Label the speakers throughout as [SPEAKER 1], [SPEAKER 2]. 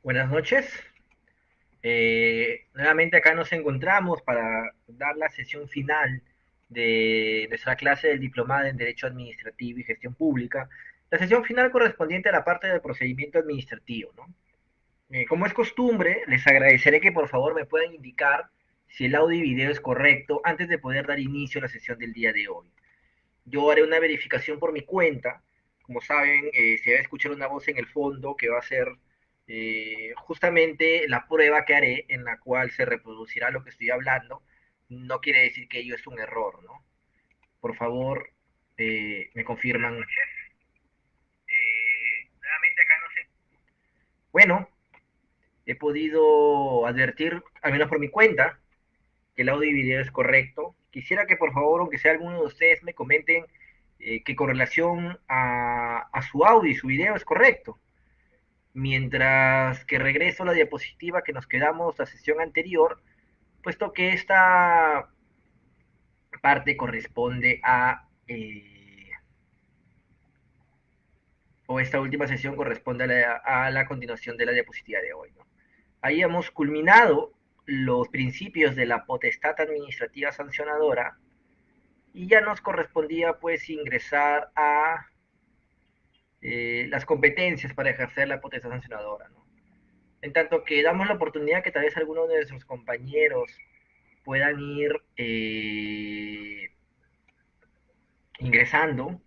[SPEAKER 1] Buenas noches. Nuevamente acá nos encontramos para dar la sesión final de nuestra clase del Diplomado en Derecho Administrativo y Gestión Pública. La sesión final correspondiente a la parte del procedimiento administrativo, ¿no? Como es costumbre, les agradeceré que por favor me puedan indicar si el audio y video es correcto antes de poder dar inicio a la sesión del día de hoy. Yo haré una verificación por mi cuenta. Como saben, se va a escuchar una voz en el fondo que va a ser justamente la prueba que haré en la cual se reproducirá lo que estoy hablando. No quiere decir que ello es un error, ¿no? Por favor, me confirman. Nuevamente acá no sé. Bueno, he podido advertir, al menos por mi cuenta, que el audio y video es correcto. Quisiera que por favor, aunque sea alguno de ustedes, me comenten que con relación a su audio y su video es correcto. Mientras que regreso a la diapositiva que nos quedamos la sesión anterior, puesto que esta parte corresponde o esta última sesión corresponde a la continuación de la diapositiva de hoy, ¿no? Ahí hemos culminado los principios de la potestad administrativa sancionadora y ya nos correspondía pues ingresar a las competencias para ejercer la potestad sancionadora, ¿no? En tanto que damos la oportunidad que tal vez algunos de nuestros compañeros puedan ir ingresando,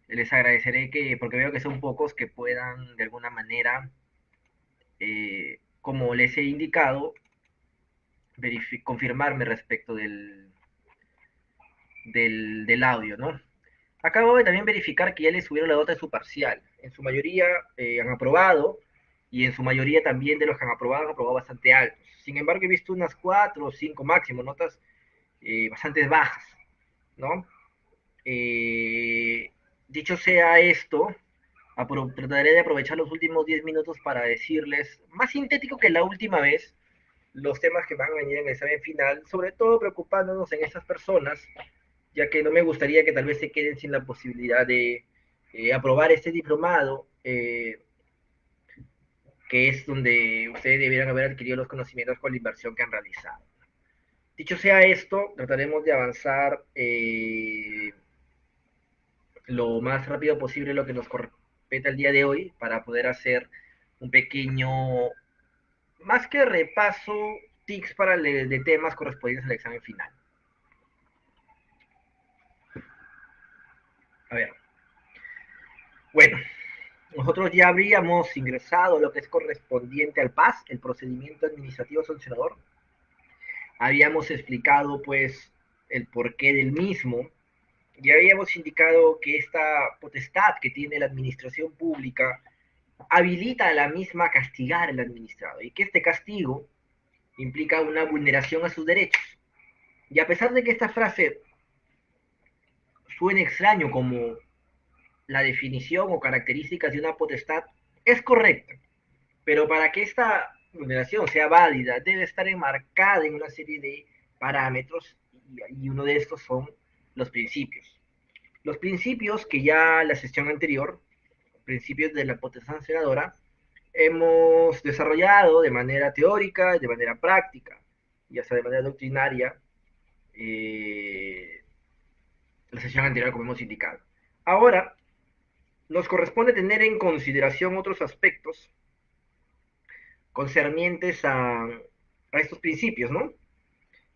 [SPEAKER 1] les agradeceré que, porque veo que son pocos, que puedan de alguna manera, como les he indicado, confirmarme respecto del audio, ¿no? Acabo de también verificar que ya les subieron la nota de su parcial. En su mayoría han aprobado y en su mayoría también de los que han aprobado bastante altos. Sin embargo, he visto unas 4 o 5 máximo, notas bastante bajas, ¿no? Eh, Dicho sea esto, trataré de aprovechar los últimos 10 minutos para decirles, más sintético que la última vez, los temas que van a venir en el examen final, sobre todo preocupándonos en estas personas, ya que no me gustaría que tal vez se queden sin la posibilidad de aprobar este diplomado, que es donde ustedes debieran haber adquirido los conocimientos con la inversión que han realizado. Dicho sea esto, trataremos de avanzar lo más rápido posible lo que nos compete el día de hoy para poder hacer un pequeño, más que repaso, tics para de temas correspondientes al examen final. A ver, bueno, nosotros ya habríamos ingresado lo que es correspondiente al PAS, el procedimiento administrativo sancionador. Habíamos explicado pues el porqué del mismo. Ya habíamos indicado que esta potestad que tiene la administración pública habilita a la misma a castigar al administrado y que este castigo implica una vulneración a sus derechos. Y a pesar de que esta frase suene extraño como la definición o características de una potestad, es correcta. Pero para que esta vulneración sea válida, debe estar enmarcada en una serie de parámetros y uno de estos son los principios. Los principios que ya la sesión anterior, principios de la potestad sancionadora, hemos desarrollado de manera teórica, de manera práctica, ya sea de manera doctrinaria, la sesión anterior como hemos indicado. Ahora, nos corresponde tener en consideración otros aspectos concernientes a estos principios, ¿no?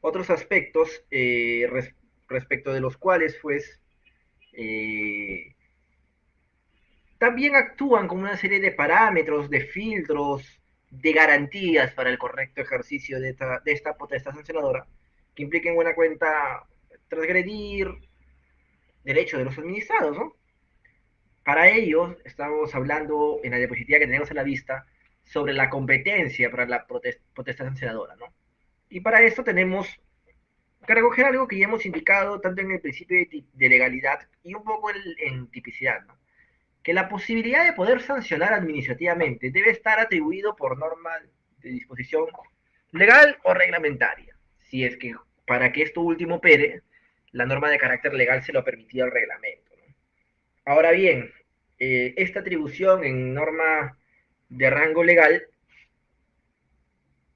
[SPEAKER 1] Otros aspectos respecto de los cuales, pues, eh, también actúan como una serie de parámetros, de filtros, de garantías para el correcto ejercicio de esta potestad sancionadora, que impliquen buena cuenta transgredir derechos de los administrados, ¿no? Para ello, estamos hablando en la diapositiva que tenemos a la vista sobre la competencia para la potestad sancionadora, ¿no? Y para esto tenemos que recoger algo que ya hemos indicado tanto en el principio de legalidad y un poco en tipicidad, ¿no? Que la posibilidad de poder sancionar administrativamente debe estar atribuido por norma de disposición legal o reglamentaria, si es que para que esto último opere, la norma de carácter legal se lo permitía el reglamento, ¿no? Ahora bien, esta atribución en norma de rango legal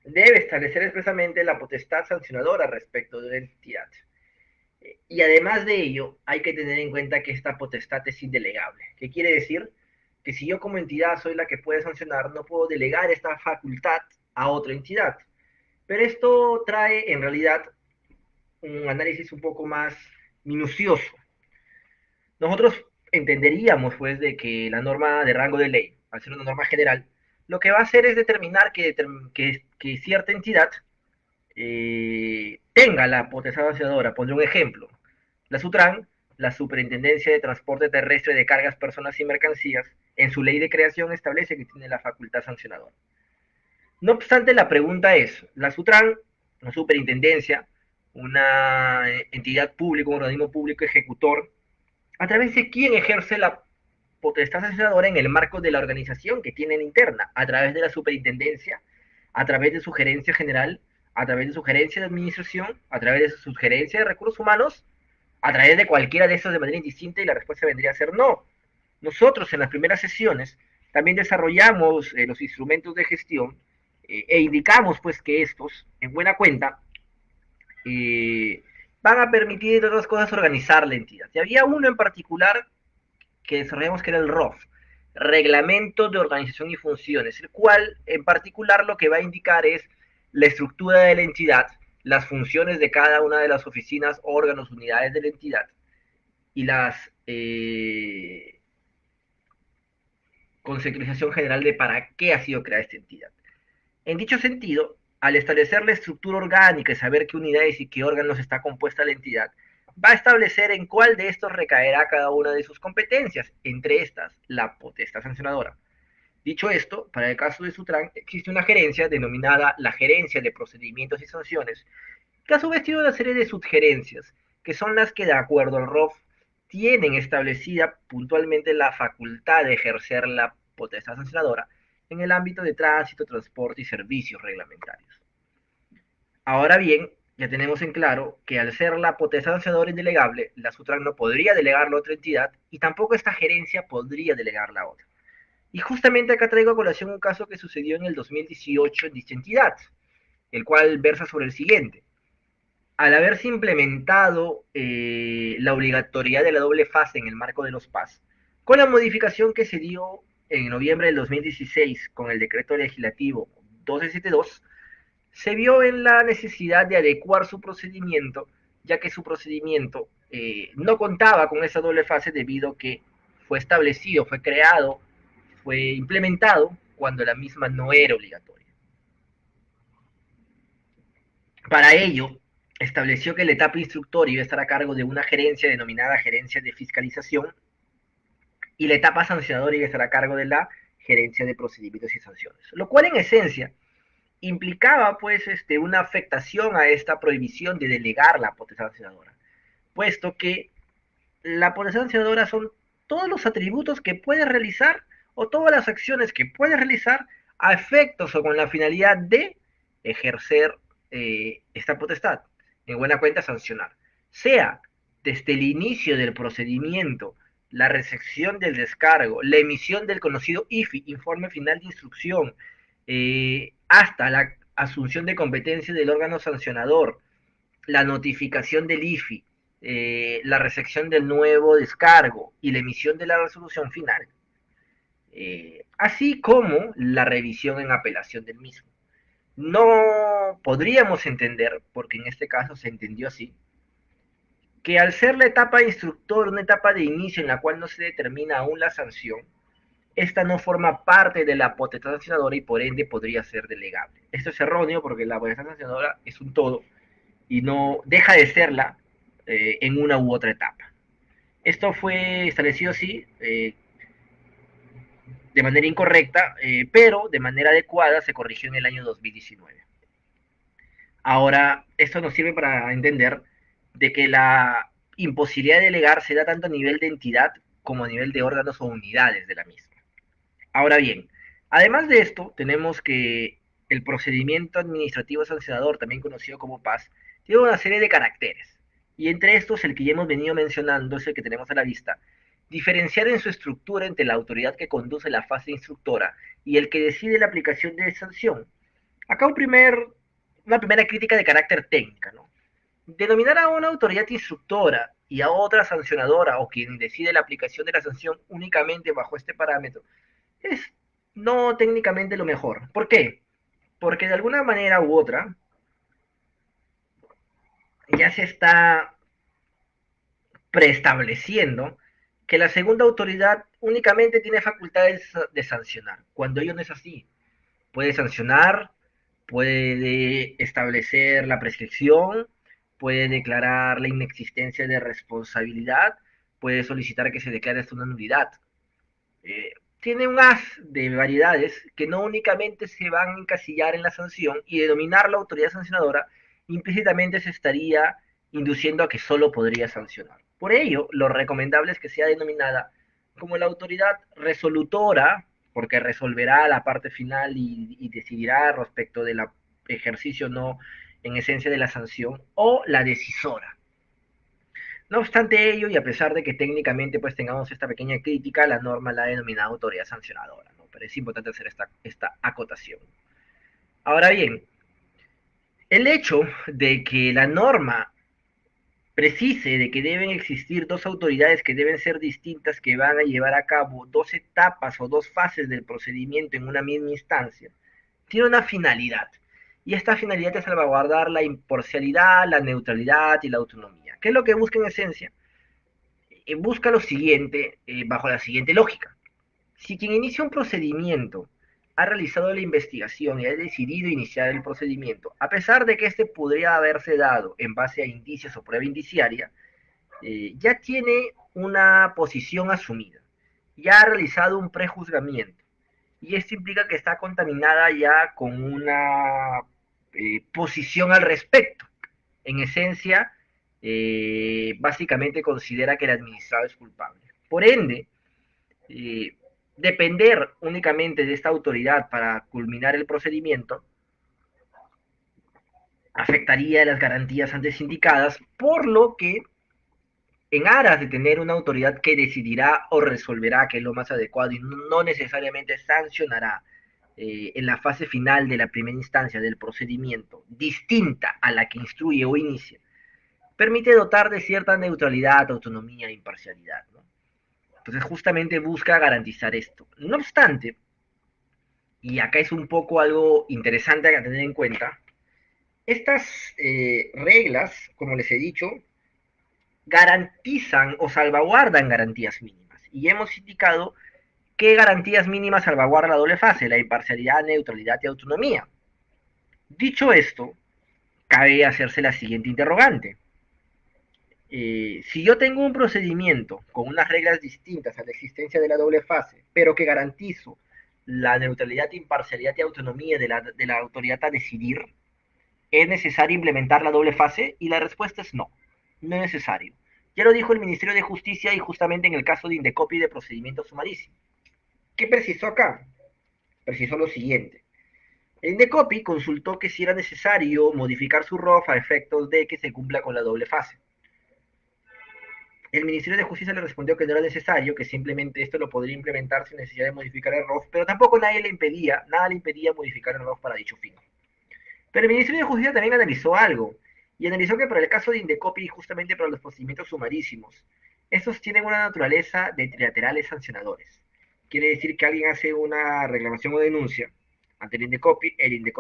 [SPEAKER 1] debe establecer expresamente la potestad sancionadora respecto de la entidad. Y además de ello, hay que tener en cuenta que esta potestad es indelegable. ¿Qué quiere decir? Que si yo como entidad soy la que puede sancionar, no puedo delegar esta facultad a otra entidad. Pero esto trae en realidad un análisis un poco más minucioso. Nosotros entenderíamos pues de que la norma de rango de ley, al ser una norma general, lo que va a hacer es determinar que cierta entidad tenga la potestad sancionadora. Pondré un ejemplo. La SUTRAN, la Superintendencia de Transporte Terrestre de Cargas, Personas y Mercancías, en su ley de creación establece que tiene la facultad sancionadora. No obstante, la pregunta es, la SUTRAN, una superintendencia, una entidad pública, un organismo público ejecutor, a través de quién ejerce la potestad sancionadora en el marco de la organización que tienen interna, a través de la superintendencia, a través de su gerencia general, a través de su gerencia de administración, a través de su gerencia de recursos humanos, a través de cualquiera de estos de manera indistinta, y la respuesta vendría a ser no. Nosotros en las primeras sesiones también desarrollamos los instrumentos de gestión e indicamos pues que estos, en buena cuenta, eh, van a permitir, entre otras cosas, organizar la entidad. Y había uno en particular que desarrollamos que era el ROF, Reglamento de Organización y Funciones, el cual en particular lo que va a indicar es la estructura de la entidad, las funciones de cada una de las oficinas, órganos, unidades de la entidad y las conceptualización general de para qué ha sido creada esta entidad. En dicho sentido, al establecer la estructura orgánica y saber qué unidades y qué órganos está compuesta la entidad, va a establecer en cuál de estos recaerá cada una de sus competencias, entre estas, la potestad sancionadora. Dicho esto, para el caso de Sutran, existe una gerencia denominada la Gerencia de Procedimientos y Sanciones, que a su vez tiene una serie de subgerencias, que son las que, de acuerdo al ROF, tienen establecida puntualmente la facultad de ejercer la potestad sancionadora en el ámbito de tránsito, transporte y servicios reglamentarios. Ahora bien, ya tenemos en claro que al ser la potestad sancionadora indelegable, la SUTRAN no podría delegarlo a otra entidad y tampoco esta gerencia podría delegarla a otra. Y justamente acá traigo a colación un caso que sucedió en el 2018 en dicha entidad, el cual versa sobre el siguiente. Al haberse implementado la obligatoriedad de la doble fase en el marco de los PAS, con la modificación que se dio en noviembre del 2016 con el decreto legislativo 1272, se vio en la necesidad de adecuar su procedimiento, ya que su procedimiento no contaba con esa doble fase debido a que fue establecido, fue creado, fue implementado cuando la misma no era obligatoria. Para ello, estableció que la etapa instructora iba a estar a cargo de una gerencia denominada gerencia de fiscalización y la etapa sancionadora iba a estar a cargo de la gerencia de procedimientos y sanciones, lo cual en esencia implicaba pues una afectación a esta prohibición de delegar la potestad sancionadora, puesto que la potestad sancionadora son todos los atributos que puede realizar o todas las acciones que puede realizar a efectos o con la finalidad de ejercer esta potestad, en buena cuenta sancionar, sea desde el inicio del procedimiento, la recepción del descargo, la emisión del conocido IFI, informe final de instrucción, hasta la asunción de competencia del órgano sancionador, la notificación del IFI, la recepción del nuevo descargo y la emisión de la resolución final, así como la revisión en apelación del mismo. No podríamos entender, porque en este caso se entendió así, que al ser la etapa instructor una etapa de inicio en la cual no se determina aún la sanción, esta no forma parte de la potestad sancionadora y por ende podría ser delegable. Esto es erróneo porque la potestad sancionadora es un todo y no deja de serla en una u otra etapa. Esto fue establecido así de manera incorrecta, pero de manera adecuada se corrigió en el año 2019. Ahora, esto nos sirve para entender de que la imposibilidad de delegar se da tanto a nivel de entidad como a nivel de órganos o unidades de la misma. Ahora bien, además de esto, tenemos que el procedimiento administrativo sancionador, también conocido como PAS, tiene una serie de caracteres. Y entre estos, el que ya hemos venido mencionando es el que tenemos a la vista. Diferenciar en su estructura entre la autoridad que conduce la fase instructora y el que decide la aplicación de sanción, Acá una primera crítica de carácter técnica, ¿no? Denominar a una autoridad instructora y a otra sancionadora o quien decide la aplicación de la sanción únicamente bajo este parámetro es no técnicamente lo mejor. ¿Por qué? Porque de alguna manera u otra ya se está preestableciendo que la segunda autoridad únicamente tiene facultades de sancionar, cuando ello no es así. Puede sancionar, puede establecer la prescripción, puede declarar la inexistencia de responsabilidad, puede solicitar que se declare hasta una nulidad. Tiene un haz de variedades que no únicamente se van a encasillar en la sanción y denominar la autoridad sancionadora, implícitamente se estaría induciendo a que solo podría sancionar. Por ello, lo recomendable es que sea denominada como la autoridad resolutora, porque resolverá la parte final y decidirá respecto del ejercicio no en esencia de la sanción, o la decisora. No obstante ello, y a pesar de que técnicamente pues tengamos esta pequeña crítica, la norma la ha denominado autoridad sancionadora, ¿no? Pero es importante hacer esta acotación. Ahora bien, el hecho de que la norma precise de que deben existir dos autoridades que deben ser distintas, que van a llevar a cabo dos etapas o dos fases del procedimiento en una misma instancia, tiene una finalidad. Y esta finalidad es salvaguardar la imparcialidad, la neutralidad y la autonomía. ¿Qué es lo que busca en esencia? Busca lo siguiente, bajo la siguiente lógica. Si quien inicia un procedimiento ha realizado la investigación y ha decidido iniciar el procedimiento, a pesar de que este podría haberse dado en base a indicios o prueba indiciaria, ya tiene una posición asumida, ya ha realizado un prejuzgamiento, y esto implica que está contaminada ya con una posición al respecto. En esencia, básicamente considera que el administrado es culpable. Por ende, eh, depender únicamente de esta autoridad para culminar el procedimiento afectaría las garantías antes indicadas, por lo que en aras de tener una autoridad que decidirá o resolverá que es lo más adecuado y no necesariamente sancionará en la fase final de la primera instancia del procedimiento, distinta a la que instruye o inicia, permite dotar de cierta neutralidad, autonomía e imparcialidad, ¿no? Entonces justamente busca garantizar esto. No obstante, y acá es un poco algo interesante a tener en cuenta, estas reglas, como les he dicho, garantizan o salvaguardan garantías mínimas. Y hemos indicado qué garantías mínimas salvaguarda la doble fase, la imparcialidad, neutralidad y autonomía. Dicho esto, cabe hacerse la siguiente interrogante. Si yo tengo un procedimiento con unas reglas distintas a la existencia de la doble fase, pero que garantizo la neutralidad, imparcialidad y autonomía de la autoridad a decidir, ¿es necesario implementar la doble fase? Y la respuesta es no, no es necesario. Ya lo dijo el Ministerio de Justicia y justamente en el caso de Indecopi de procedimiento sumarísimo. ¿Qué precisó acá? Precisó lo siguiente. El Indecopi consultó que si era necesario modificar su ROF a efectos de que se cumpla con la doble fase. El Ministerio de Justicia le respondió que no era necesario, que simplemente esto lo podría implementar sin necesidad de modificar el ROF, pero tampoco nada le impedía modificar el ROF para dicho fin. Pero el Ministerio de Justicia también analizó algo, y analizó que para el caso de Indecopi, justamente para los procedimientos sumarísimos, estos tienen una naturaleza de trilaterales sancionadores. Quiere decir que alguien hace una reclamación o denuncia ante el Indecopi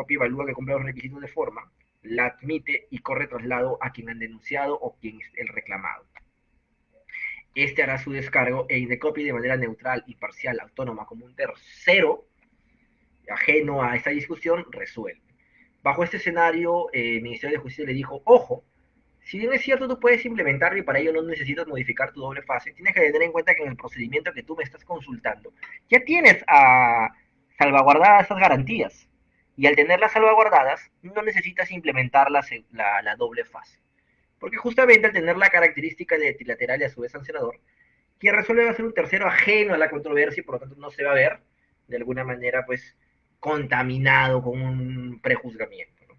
[SPEAKER 1] evalúa que cumpla los requisitos de forma, la admite y corre traslado a quien han denunciado o quien es el reclamado. Este hará su descargo e Indecopi de manera neutral, imparcial, autónoma, como un tercero ajeno a esta discusión, resuelve. Bajo este escenario, el Ministerio de Justicia le dijo, ojo, si bien es cierto tú puedes implementarlo y para ello no necesitas modificar tu doble fase, tienes que tener en cuenta que en el procedimiento que tú me estás consultando ya tienes salvaguardadas esas garantías. Y al tenerlas salvaguardadas, no necesitas implementar la doble fase. Porque justamente al tener la característica de trilateral y a su vez sancionador, quien resuelve va a ser un tercero ajeno a la controversia y por lo tanto no se va a ver de alguna manera pues contaminado con un prejuzgamiento, ¿no?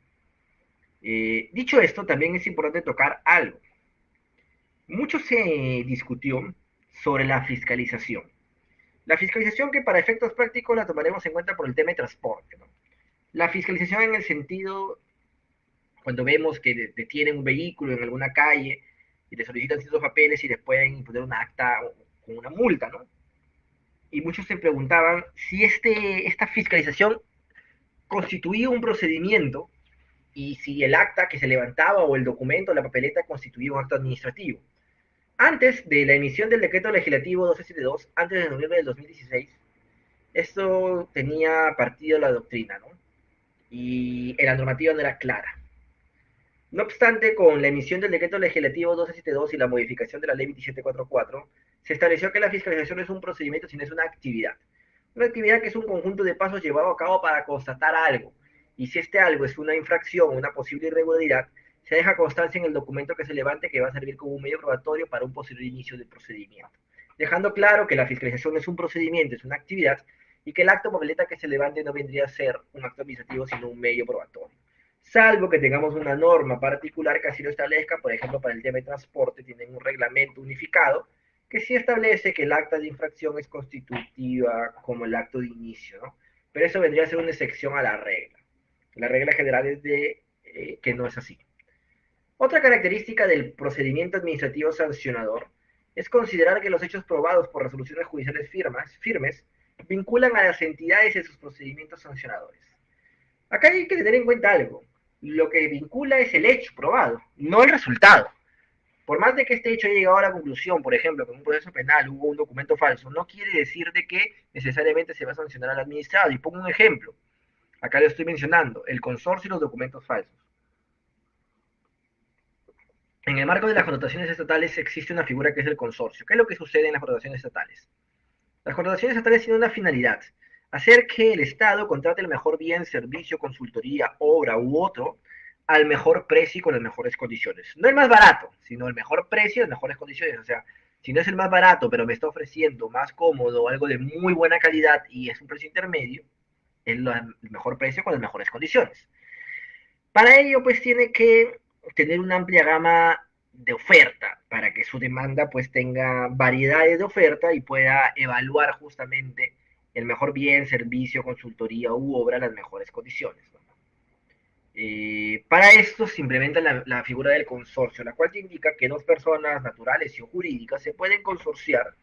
[SPEAKER 1] Dicho esto, también es importante tocar algo. Mucho se discutió sobre la fiscalización. La fiscalización que para efectos prácticos la tomaremos en cuenta por el tema de transporte, ¿no? La fiscalización en el sentido, cuando vemos que detienen un vehículo en alguna calle y le solicitan ciertos papeles y les pueden imponer una acta con una multa, ¿no? Y muchos se preguntaban si esta fiscalización constituía un procedimiento y si el acta que se levantaba o el documento, la papeleta, constituía un acto administrativo. Antes de la emisión del decreto legislativo 1272, antes de noviembre del 2016, esto tenía partido la doctrina, ¿no? Y la normativa no era clara. No obstante, con la emisión del decreto legislativo 1272 y la modificación de la ley 2744, se estableció que la fiscalización no es un procedimiento, sino es una actividad. Una actividad que es un conjunto de pasos llevados a cabo para constatar algo. Y si este algo es una infracción o una posible irregularidad, se deja constancia en el documento que se levante que va a servir como un medio probatorio para un posible inicio del procedimiento. Dejando claro que la fiscalización no es un procedimiento, es una actividad, y que el acto papeleta que se levante no vendría a ser un acto administrativo, sino un medio probatorio. Salvo que tengamos una norma particular que así lo establezca, por ejemplo, para el tema de transporte tienen un reglamento unificado que sí establece que el acta de infracción es constitutiva como el acto de inicio, ¿no? Pero eso vendría a ser una excepción a la regla. La regla general es que no es así. Otra característica del procedimiento administrativo sancionador es considerar que los hechos probados por resoluciones judiciales firmes vinculan a las entidades en sus procedimientos sancionadores. Acá hay que tener en cuenta algo. Lo que vincula es el hecho probado, no el resultado. Por más de que este hecho haya llegado a la conclusión, por ejemplo, que en un proceso penal hubo un documento falso, no quiere decir de que necesariamente se va a sancionar al administrado. Y pongo un ejemplo. Acá lo estoy mencionando, el consorcio y los documentos falsos. En el marco de las connotaciones estatales existe una figura que es el consorcio. ¿Qué es lo que sucede en las connotaciones estatales? Las connotaciones estatales tienen una finalidad, hacer que el Estado contrate el mejor bien, servicio, consultoría, obra u otro al mejor precio y con las mejores condiciones. No el más barato, sino el mejor precio y las mejores condiciones. O sea, si no es el más barato, pero me está ofreciendo más cómodo, algo de muy buena calidad y es un precio intermedio, es el mejor precio con las mejores condiciones. Para ello, pues tiene que tener una amplia gama de oferta para que su demanda pues tenga variedades de oferta y pueda evaluar justamente el mejor bien, servicio, consultoría u obra en las mejores condiciones, ¿no? Para esto se implementa la figura del consorcio, la cual te indica que dos personas naturales y o jurídicas se pueden consorciar,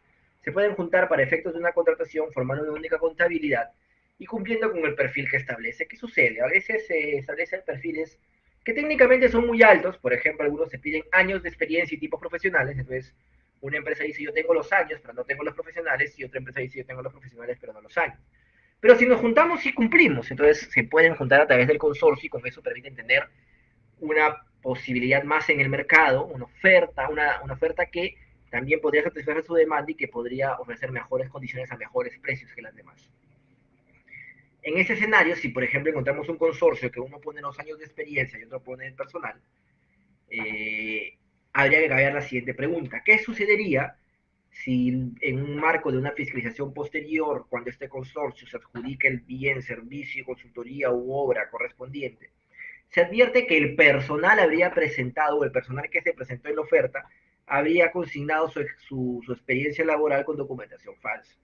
[SPEAKER 1] se pueden juntar para efectos de una contratación formando una única contabilidad y cumpliendo con el perfil que establece. ¿Qué sucede? A veces se establecen perfiles que técnicamente son muy altos, por ejemplo, algunos se piden años de experiencia y tipos profesionales, entonces una empresa dice yo tengo los años, pero no tengo los profesionales, y otra empresa dice yo tengo los profesionales, pero no los años. Pero si nos juntamos, sí cumplimos. Entonces se pueden juntar a través del consorcio y con eso permiten tener una posibilidad más en el mercado, una oferta que también podría satisfacer su demanda y que podría ofrecer mejores condiciones a mejores precios que las demás. En ese escenario, si por ejemplo encontramos un consorcio que uno pone los años de experiencia y otro pone el personal, eh, habría que cambiar la siguiente pregunta. ¿Qué sucedería si en un marco de una fiscalización posterior, cuando este consorcio se adjudica el bien, servicio, consultoría u obra correspondiente, se advierte que el personal habría presentado, o el personal que se presentó en la oferta, habría consignado su experiencia laboral con documentación falsa?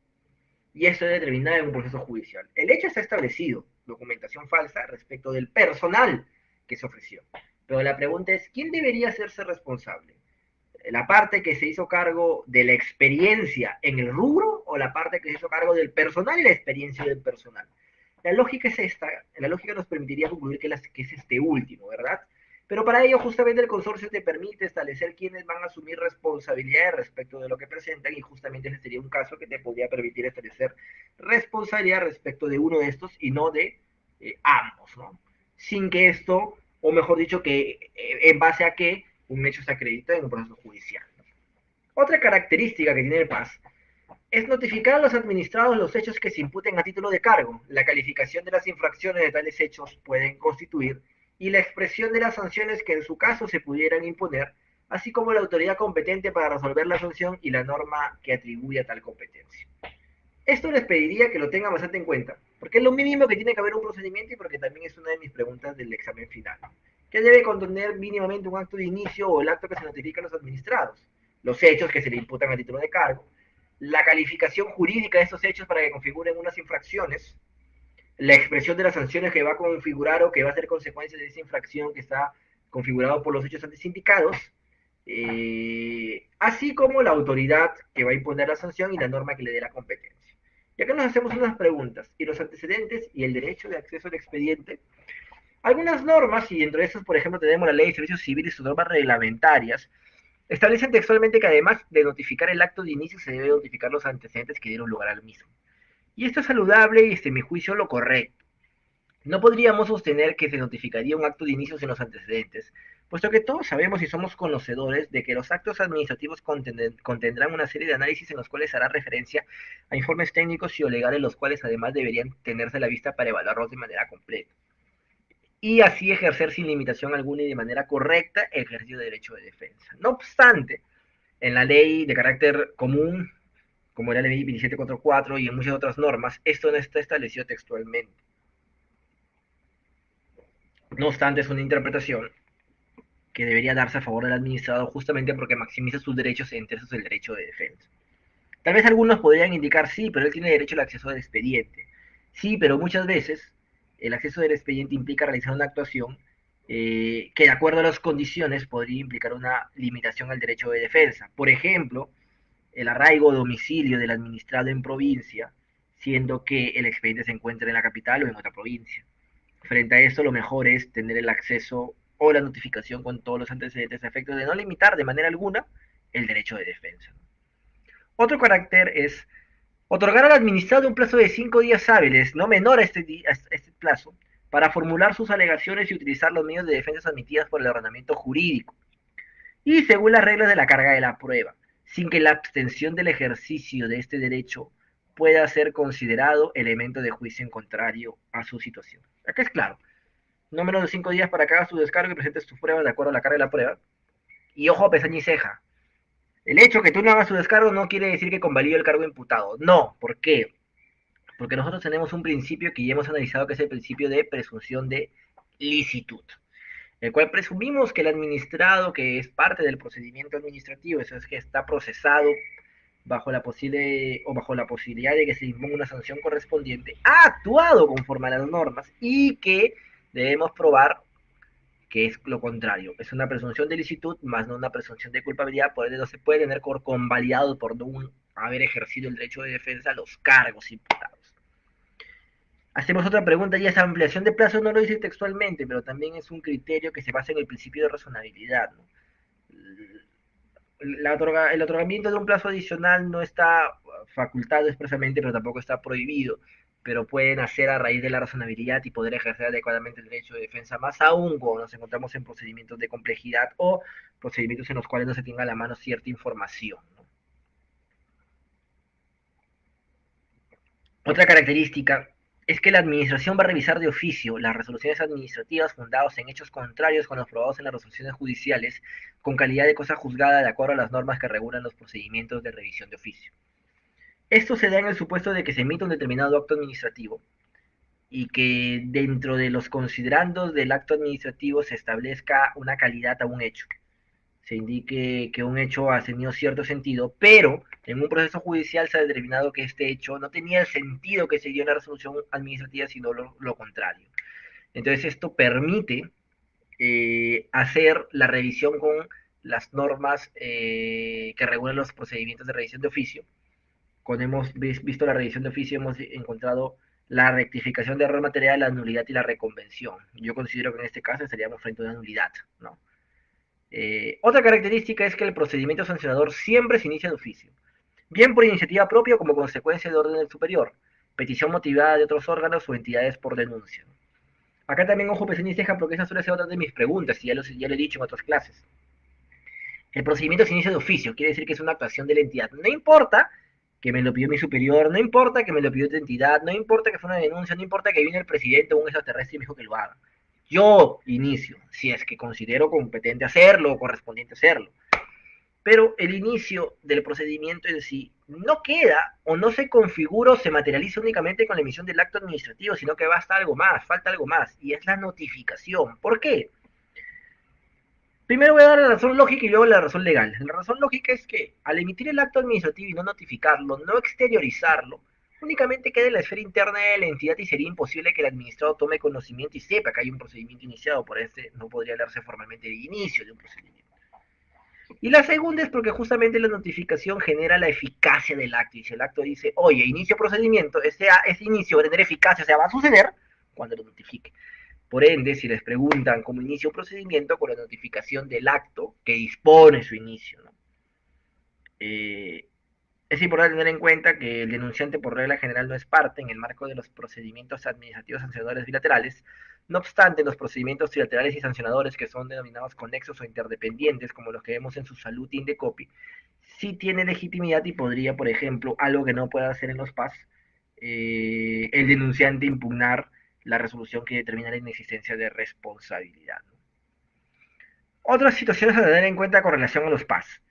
[SPEAKER 1] Y esto es determinado en un proceso judicial. El hecho está establecido, documentación falsa respecto del personal que se ofreció. Pero la pregunta es, ¿quién debería hacerse responsable? ¿La parte que se hizo cargo de la experiencia en el rubro o la parte que se hizo cargo del personal y la experiencia del personal? La lógica es esta, la lógica nos permitiría concluir que es este último, ¿verdad? Pero para ello justamente el consorcio te permite establecer quiénes van a asumir responsabilidades respecto de lo que presentan y justamente ese sería un caso que te podría permitir establecer responsabilidad respecto de uno de estos y no de ambos, ¿no? Sin que esto, o mejor dicho, que en base a que un hecho se acredita en un proceso judicial. Otra característica que tiene el PAS es notificar a los administrados los hechos que se imputen a título de cargo, la calificación de las infracciones de tales hechos pueden constituir y la expresión de las sanciones que en su caso se pudieran imponer, así como la autoridad competente para resolver la sanción y la norma que atribuye a tal competencia. Esto les pediría que lo tengan bastante en cuenta, porque es lo mínimo que tiene que haber un procedimiento y porque también es una de mis preguntas del examen final. ¿Qué debe contener mínimamente un acto de inicio o el acto que se notifica a los administrados? Los hechos que se le imputan a título de cargo, la calificación jurídica de estos hechos para que configuren unas infracciones, la expresión de las sanciones que va a configurar o que va a ser consecuencia de esa infracción que está configurado por los hechos antes indicados, así como la autoridad que va a imponer la sanción y la norma que le dé la competencia. Y acá nos hacemos unas preguntas. ¿Y los antecedentes y el derecho de acceso al expediente? Algunas normas, y dentro de esas, por ejemplo, tenemos la Ley de Servicios Civiles y sus normas reglamentarias, establecen textualmente que además de notificar el acto de inicio, se debe notificar los antecedentes que dieron lugar al mismo. Y esto es saludable y, en mi juicio, lo correcto. No podríamos sostener que se notificaría un acto de inicio sin los antecedentes, puesto que todos sabemos y somos conocedores de que los actos administrativos contendrán una serie de análisis en los cuales se hará referencia a informes técnicos y o legales, los cuales además deberían tenerse a la vista para evaluarlos de manera completa, y así ejercer sin limitación alguna y de manera correcta el ejercicio de derecho de defensa. No obstante, en la ley de carácter común, como era la ley 2744 y en muchas otras normas, esto no está establecido textualmente. No obstante, es una interpretación que debería darse a favor del administrado justamente porque maximiza sus derechos entre esos el derecho de defensa. Tal vez algunos podrían indicar, sí, pero él tiene derecho al acceso al expediente. Sí, pero muchas veces el acceso del expediente implica realizar una actuación que de acuerdo a las condiciones podría implicar una limitación al derecho de defensa. Por ejemplo, el arraigo o domicilio del administrado en provincia, siendo que el expediente se encuentra en la capital o en otra provincia. Frente a esto, lo mejor es tener el acceso o la notificación con todos los antecedentes a efectos de no limitar de manera alguna el derecho de defensa. Otro carácter es otorgar al administrado un plazo de 5 días hábiles, no menor a este plazo, para formular sus alegaciones y utilizar los medios de defensa admitidas por el ordenamiento jurídico y según las reglas de la carga de la prueba, sin que la abstención del ejercicio de este derecho pueda ser considerado elemento de juicio en contrario a su situación. Acá es claro, no menos de 5 días para que hagas tu descargo y presentes tus pruebas de acuerdo a la carga de la prueba. Y ojo, pestaña y ceja. El hecho que tú no hagas tu descargo no quiere decir que convalide el cargo imputado. No, ¿por qué? Porque nosotros tenemos un principio que ya hemos analizado, que es el principio de presunción de licitud, el cual presumimos que el administrado, que es parte del procedimiento administrativo, eso es que está procesado bajo la posible o bajo la posibilidad de que se imponga una sanción correspondiente, ha actuado conforme a las normas y que debemos probar que es lo contrario. Es una presunción de licitud, más no una presunción de culpabilidad, por ende no se puede tener por convalidado por no haber ejercido el derecho de defensa los cargos imputados. Hacemos otra pregunta, y esa ampliación de plazo no lo dice textualmente, pero también es un criterio que se basa en el principio de razonabilidad, ¿no? El otorgamiento de un plazo adicional no está facultado expresamente, pero tampoco está prohibido, pero pueden hacer a raíz de la razonabilidad y poder ejercer adecuadamente el derecho de defensa, más aún cuando nos encontramos en procedimientos de complejidad o procedimientos en los cuales no se tenga a la mano cierta información, ¿no? Otra característica es que la administración va a revisar de oficio las resoluciones administrativas fundadas en hechos contrarios con los probados en las resoluciones judiciales con calidad de cosa juzgada de acuerdo a las normas que regulan los procedimientos de revisión de oficio. Esto se da en el supuesto de que se emita un determinado acto administrativo y que dentro de los considerandos del acto administrativo se establezca una calidad a un hecho, se indique que un hecho ha tenido cierto sentido, pero en un proceso judicial se ha determinado que este hecho no tenía el sentido que se dio en la resolución administrativa, sino lo contrario. Entonces esto permite hacer la revisión con las normas que regulan los procedimientos de revisión de oficio. Cuando hemos visto la revisión de oficio hemos encontrado la rectificación de error material, la nulidad y la reconvención. Yo considero que en este caso estaríamos frente a una nulidad, ¿no? Otra característica es que el procedimiento sancionador siempre se inicia de oficio, bien por iniciativa propia o como consecuencia de orden del superior, petición motivada de otros órganos o entidades por denuncia. Acá también, ojo, pestaña y ceja, porque esa suele ser otra de mis preguntas, y ya lo he dicho en otras clases. El procedimiento se inicia de oficio, quiere decir que es una actuación de la entidad. No importa que me lo pidió mi superior, no importa que me lo pidió otra entidad, no importa que fue una denuncia, no importa que viene el presidente o un extraterrestre y me dijo que lo haga. Yo inicio, si es que considero competente hacerlo o correspondiente hacerlo. Pero el inicio del procedimiento en sí no queda o no se configura o se materializa únicamente con la emisión del acto administrativo, sino que basta algo más, falta algo más, y es la notificación. ¿Por qué? Primero voy a dar la razón lógica y luego la razón legal. La razón lógica es que al emitir el acto administrativo y no notificarlo, no exteriorizarlo, únicamente queda en la esfera interna de la entidad y sería imposible que el administrado tome conocimiento y sepa que hay un procedimiento iniciado, por este no podría hablarse formalmente de inicio de un procedimiento. Y la segunda es porque justamente la notificación genera la eficacia del acto. Y si el acto dice, oye, inicio procedimiento, ese inicio va a tener eficacia, o sea, va a suceder cuando lo notifique. Por ende, si les preguntan cómo inicia un procedimiento, con la notificación del acto que dispone su inicio, ¿no? Es importante tener en cuenta que el denunciante por regla general no es parte en el marco de los procedimientos administrativos sancionadores bilaterales. No obstante, los procedimientos trilaterales y sancionadores, que son denominados conexos o interdependientes, como los que vemos en su salud y Indecopi, sí tiene legitimidad y podría, por ejemplo, algo que no pueda hacer en los PAS, el denunciante impugnar la resolución que determina la inexistencia de responsabilidad. Otras situaciones a tener en cuenta con relación a los PAS,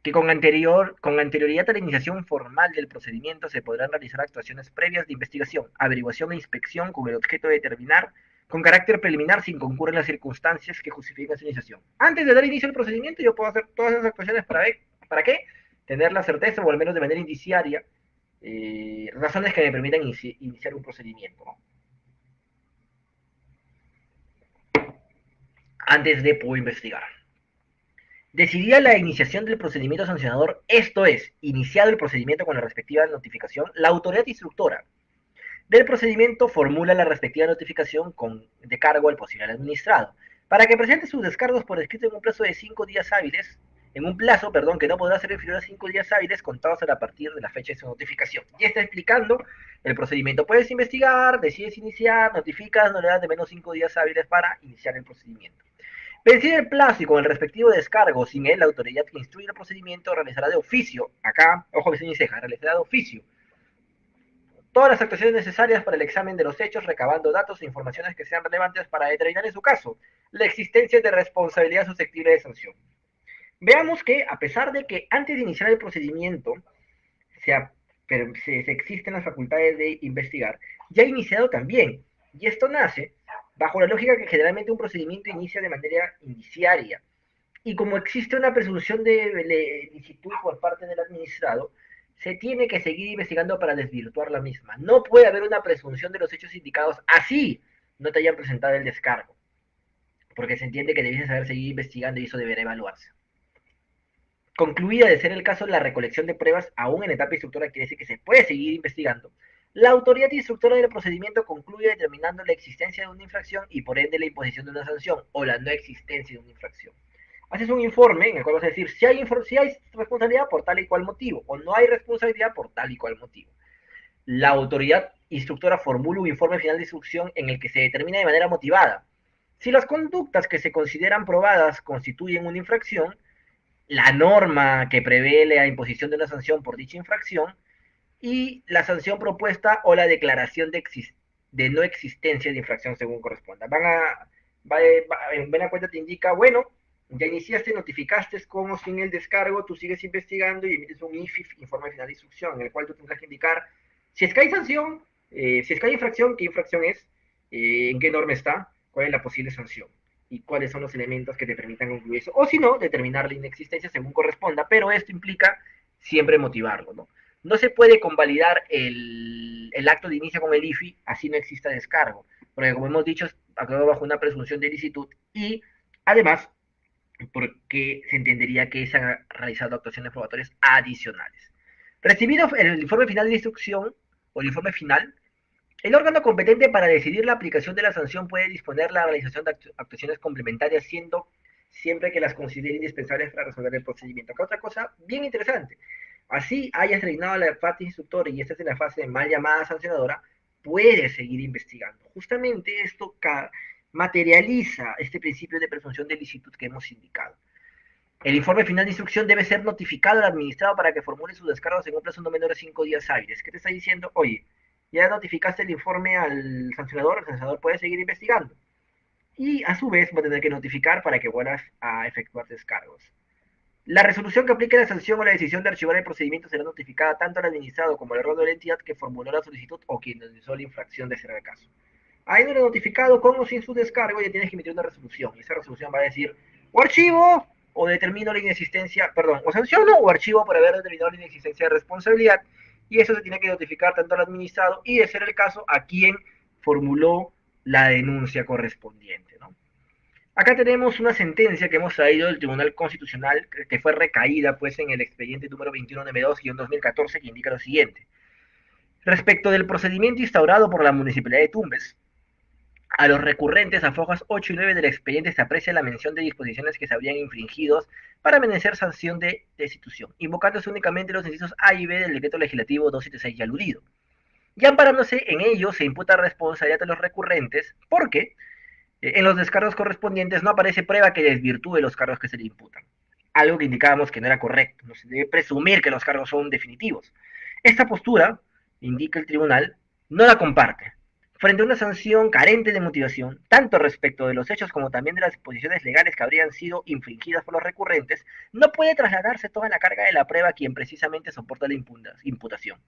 [SPEAKER 1] que con anterioridad a la iniciación formal del procedimiento se podrán realizar actuaciones previas de investigación, averiguación e inspección con el objeto de determinar con carácter preliminar si concurren las circunstancias que justifican su iniciación. Antes de dar inicio al procedimiento, yo puedo hacer todas esas actuaciones ¿para qué? Tener la certeza, o al menos de manera indiciaria, razones que me permitan iniciar un procedimiento, ¿no? Antes de poder investigar. Decidida la iniciación del procedimiento sancionador, esto es, iniciado el procedimiento con la respectiva notificación, la autoridad instructora del procedimiento formula la respectiva notificación de cargo al posible administrado, para que presente sus descargos por escrito en un plazo de 5 días hábiles, que no podrá ser inferior a 5 días hábiles contados a partir de la fecha de su notificación. Ya está explicando el procedimiento. Puedes investigar, decides iniciar, notificas, no le das de menos 5 días hábiles para iniciar el procedimiento. Vencido el plazo y con el respectivo descargo, sin él, la autoridad que instruye el procedimiento realizará de oficio, acá, ojo que se ceja, realizará de oficio todas las actuaciones necesarias para el examen de los hechos, recabando datos e informaciones que sean relevantes para determinar en su caso la existencia de responsabilidad susceptible de sanción. Veamos que, a pesar de que antes de iniciar el procedimiento se existen las facultades de investigar, ya ha iniciado también, y esto nace bajo la lógica que generalmente un procedimiento inicia de manera indiciaria, y como existe una presunción de licitud por parte del administrado, se tiene que seguir investigando para desvirtuar la misma. No puede haber una presunción de los hechos indicados así no te hayan presentado el descargo, porque se entiende que debes haber seguido investigando y eso deberá evaluarse. Concluida de ser el caso la recolección de pruebas, aún en etapa instructora, quiere decir que se puede seguir investigando. La autoridad instructora del procedimiento concluye determinando la existencia de una infracción y por ende la imposición de una sanción o la no existencia de una infracción. Haces un informe en el cual vas a decir si hay responsabilidad por tal y cual motivo o no hay responsabilidad por tal y cual motivo. La autoridad instructora formula un informe final de instrucción en el que se determina de manera motivada si las conductas que se consideran probadas constituyen una infracción, la norma que prevé la imposición de una sanción por dicha infracción y la sanción propuesta o la declaración de no existencia de infracción según corresponda. En buena cuenta te indica, bueno, ya iniciaste, notificaste con o sin el descargo, tú sigues investigando y emites un IFIF, informe final de instrucción, en el cual tú tendrás que indicar si es que hay sanción, si es que hay infracción, qué infracción es, en qué norma está, cuál es la posible sanción y cuáles son los elementos que te permitan concluir eso, o si no, determinar la inexistencia según corresponda, pero esto implica siempre motivarlo, ¿no? No se puede convalidar el acto de inicio con el IFI, así no exista descargo, porque como hemos dicho, actuado bajo una presunción de licitud y además porque se entendería que se han realizado actuaciones probatorias adicionales. Recibido el informe final de instrucción o el informe final, el órgano competente para decidir la aplicación de la sanción puede disponer la realización de actuaciones complementarias, siendo siempre que las considere indispensables para resolver el procedimiento. Acá otra cosa bien interesante. Así hayas terminado la fase instructora y estás en la fase mal llamada sancionadora, puedes seguir investigando. Justamente esto materializa este principio de presunción de licitud que hemos indicado. El informe final de instrucción debe ser notificado al administrado para que formule sus descargos en un plazo no menor de 5 días hábiles. ¿Qué te está diciendo? Oye, ya notificaste el informe al sancionador, el sancionador puede seguir investigando. Y a su vez va a tener que notificar para que vuelvas a efectuar descargos. La resolución que aplique la sanción o la decisión de archivar el procedimiento será notificada tanto al administrado como al órgano de la entidad que formuló la solicitud o quien realizó la infracción de ser el caso. Habiendo notificado con o sin su descargo, ya tienes que emitir una resolución. Y esa resolución va a decir, o archivo, o determino la inexistencia, perdón, o sanciono o archivo por haber determinado la inexistencia de responsabilidad. y eso se tiene que notificar tanto al administrado y, de ser el caso, a quien formuló la denuncia correspondiente, ¿no? Acá tenemos una sentencia que hemos traído del Tribunal Constitucional que fue recaída pues en el expediente número 21-2-2014, que indica lo siguiente. Respecto del procedimiento instaurado por la Municipalidad de Tumbes, a los recurrentes a fojas 8 y 9 del expediente se aprecia la mención de disposiciones que se habrían infringido para merecer sanción de destitución, invocándose únicamente los incisos A y B del decreto legislativo 276 ya aludido. Y amparándose en ello, se imputa responsabilidad a los recurrentes porque en los descargos correspondientes no aparece prueba que desvirtúe los cargos que se le imputan. Algo que indicábamos que no era correcto. No se debe presumir que los cargos son definitivos. Esta postura, indica el tribunal, no la comparte. Frente a una sanción carente de motivación, tanto respecto de los hechos como también de las disposiciones legales que habrían sido infringidas por los recurrentes, no puede trasladarse toda la carga de la prueba a quien precisamente soporta la imputación.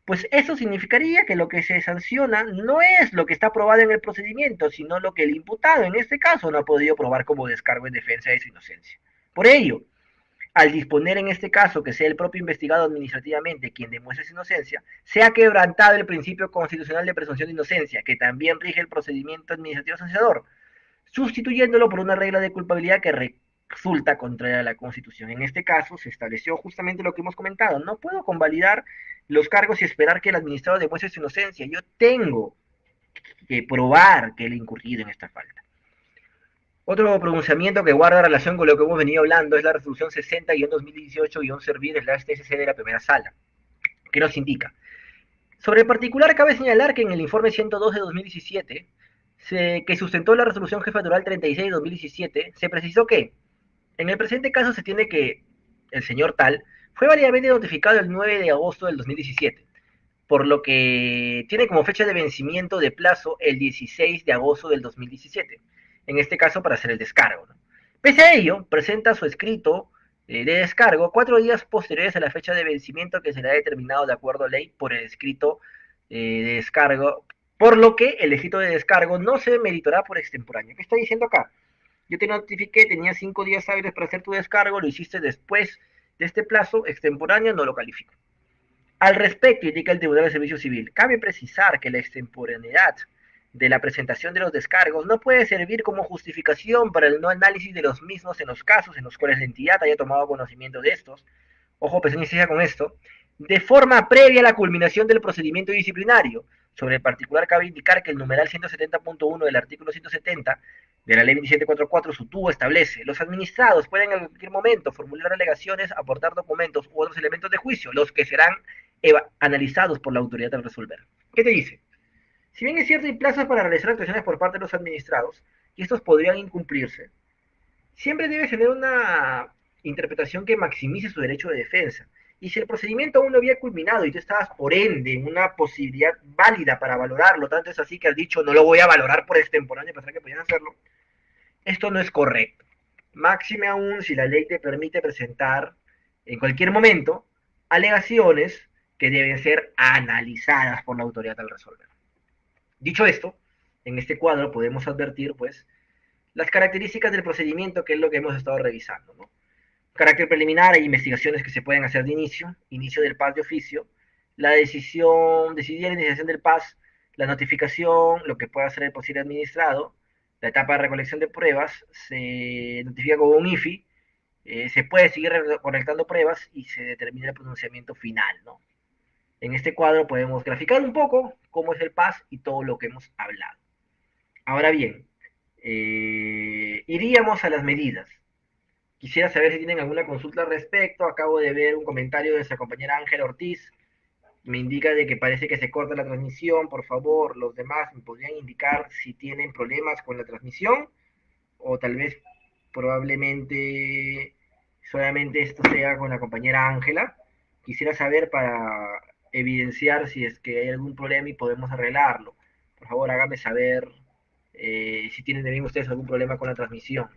[SPEAKER 1] Pues eso significaría que lo que se sanciona no es lo que está probado en el procedimiento, sino lo que el imputado en este caso no ha podido probar como descargo en defensa de su inocencia. Por ello, al disponer en este caso que sea el propio investigado administrativamente quien demuestre su inocencia, se ha quebrantado el principio constitucional de presunción de inocencia, que también rige el procedimiento administrativo sancionador, sustituyéndolo por una regla de culpabilidad que resulta contraria a la Constitución. En este caso se estableció justamente lo que hemos comentado. No puedo convalidar los cargos y esperar que el administrado demuestre su inocencia. Yo tengo que probar que él ha incurrido en esta falta. Otro pronunciamiento que guarda relación con lo que hemos venido hablando es la resolución 60-2018-Servir-TSC de la primera sala, que nos indica: sobre el particular, cabe señalar que en el informe 102 de 2017, que sustentó la resolución jefatura 36 de 2017, se precisó que en el presente caso se tiene que el señor tal fue válidamente notificado el 9 de agosto del 2017, por lo que tiene como fecha de vencimiento de plazo el 16 de agosto del 2017, en este caso para hacer el descargo, ¿no? Pese a ello, presenta su escrito de descargo 4 días posteriores a la fecha de vencimiento que será determinado de acuerdo a ley por el escrito de descargo, por lo que el escrito de descargo no se meritará por extemporáneo. ¿Qué está diciendo acá? Yo te notifiqué, tenías 5 días hábiles para hacer tu descargo, lo hiciste después de este plazo extemporáneo, no lo califico. Al respecto, indica el Tribunal de Servicio Civil, cabe precisar que la extemporaneidad de la presentación de los descargos no puede servir como justificación para el no análisis de los mismos en los casos en los cuales la entidad haya tomado conocimiento de estos, ojo, pestaña con esto, de forma previa a la culminación del procedimiento disciplinario. Sobre el particular, cabe indicar que el numeral 170.1 del artículo 170 de la ley 2744, su tubo establece: los administrados pueden en cualquier momento formular alegaciones, aportar documentos u otros elementos de juicio, los que serán analizados por la autoridad al resolver. ¿Qué te dice? Si bien es cierto, hay plazos para realizar actuaciones por parte de los administrados, y estos podrían incumplirse, siempre debe tener una interpretación que maximice su derecho de defensa. Y si el procedimiento aún no había culminado y tú estabas, por ende, en una posibilidad válida para valorarlo, tanto es así que has dicho no lo voy a valorar por extemporáneo, pensar que podías hacerlo, esto no es correcto. Máxime aún si la ley te permite presentar en cualquier momento alegaciones que deben ser analizadas por la autoridad al resolver. Dicho esto, en este cuadro podemos advertir pues las características del procedimiento, que es lo que hemos estado revisando, ¿no? Carácter preliminar: hay investigaciones que se pueden hacer de inicio del PAS de oficio, la decidir la iniciación del PAS, la notificación, lo que pueda hacer el posible administrado, la etapa de recolección de pruebas, se notifica como un IFI, se puede seguir recolectando pruebas y se determina el pronunciamiento final, ¿no? En este cuadro podemos graficar un poco cómo es el PAS y todo lo que hemos hablado. Ahora bien, iríamos a las medidas. Quisiera saber si tienen alguna consulta al respecto. Acabo de ver un comentario de nuestra compañera Ángela Ortiz. Me indica de que parece que se corta la transmisión. Por favor, los demás me podrían indicar si tienen problemas con la transmisión o tal vez probablemente solamente esto sea con la compañera Ángela. Quisiera saber para evidenciar si es que hay algún problema y podemos arreglarlo. Por favor, hágame saber si tienen también ustedes algún problema con la transmisión.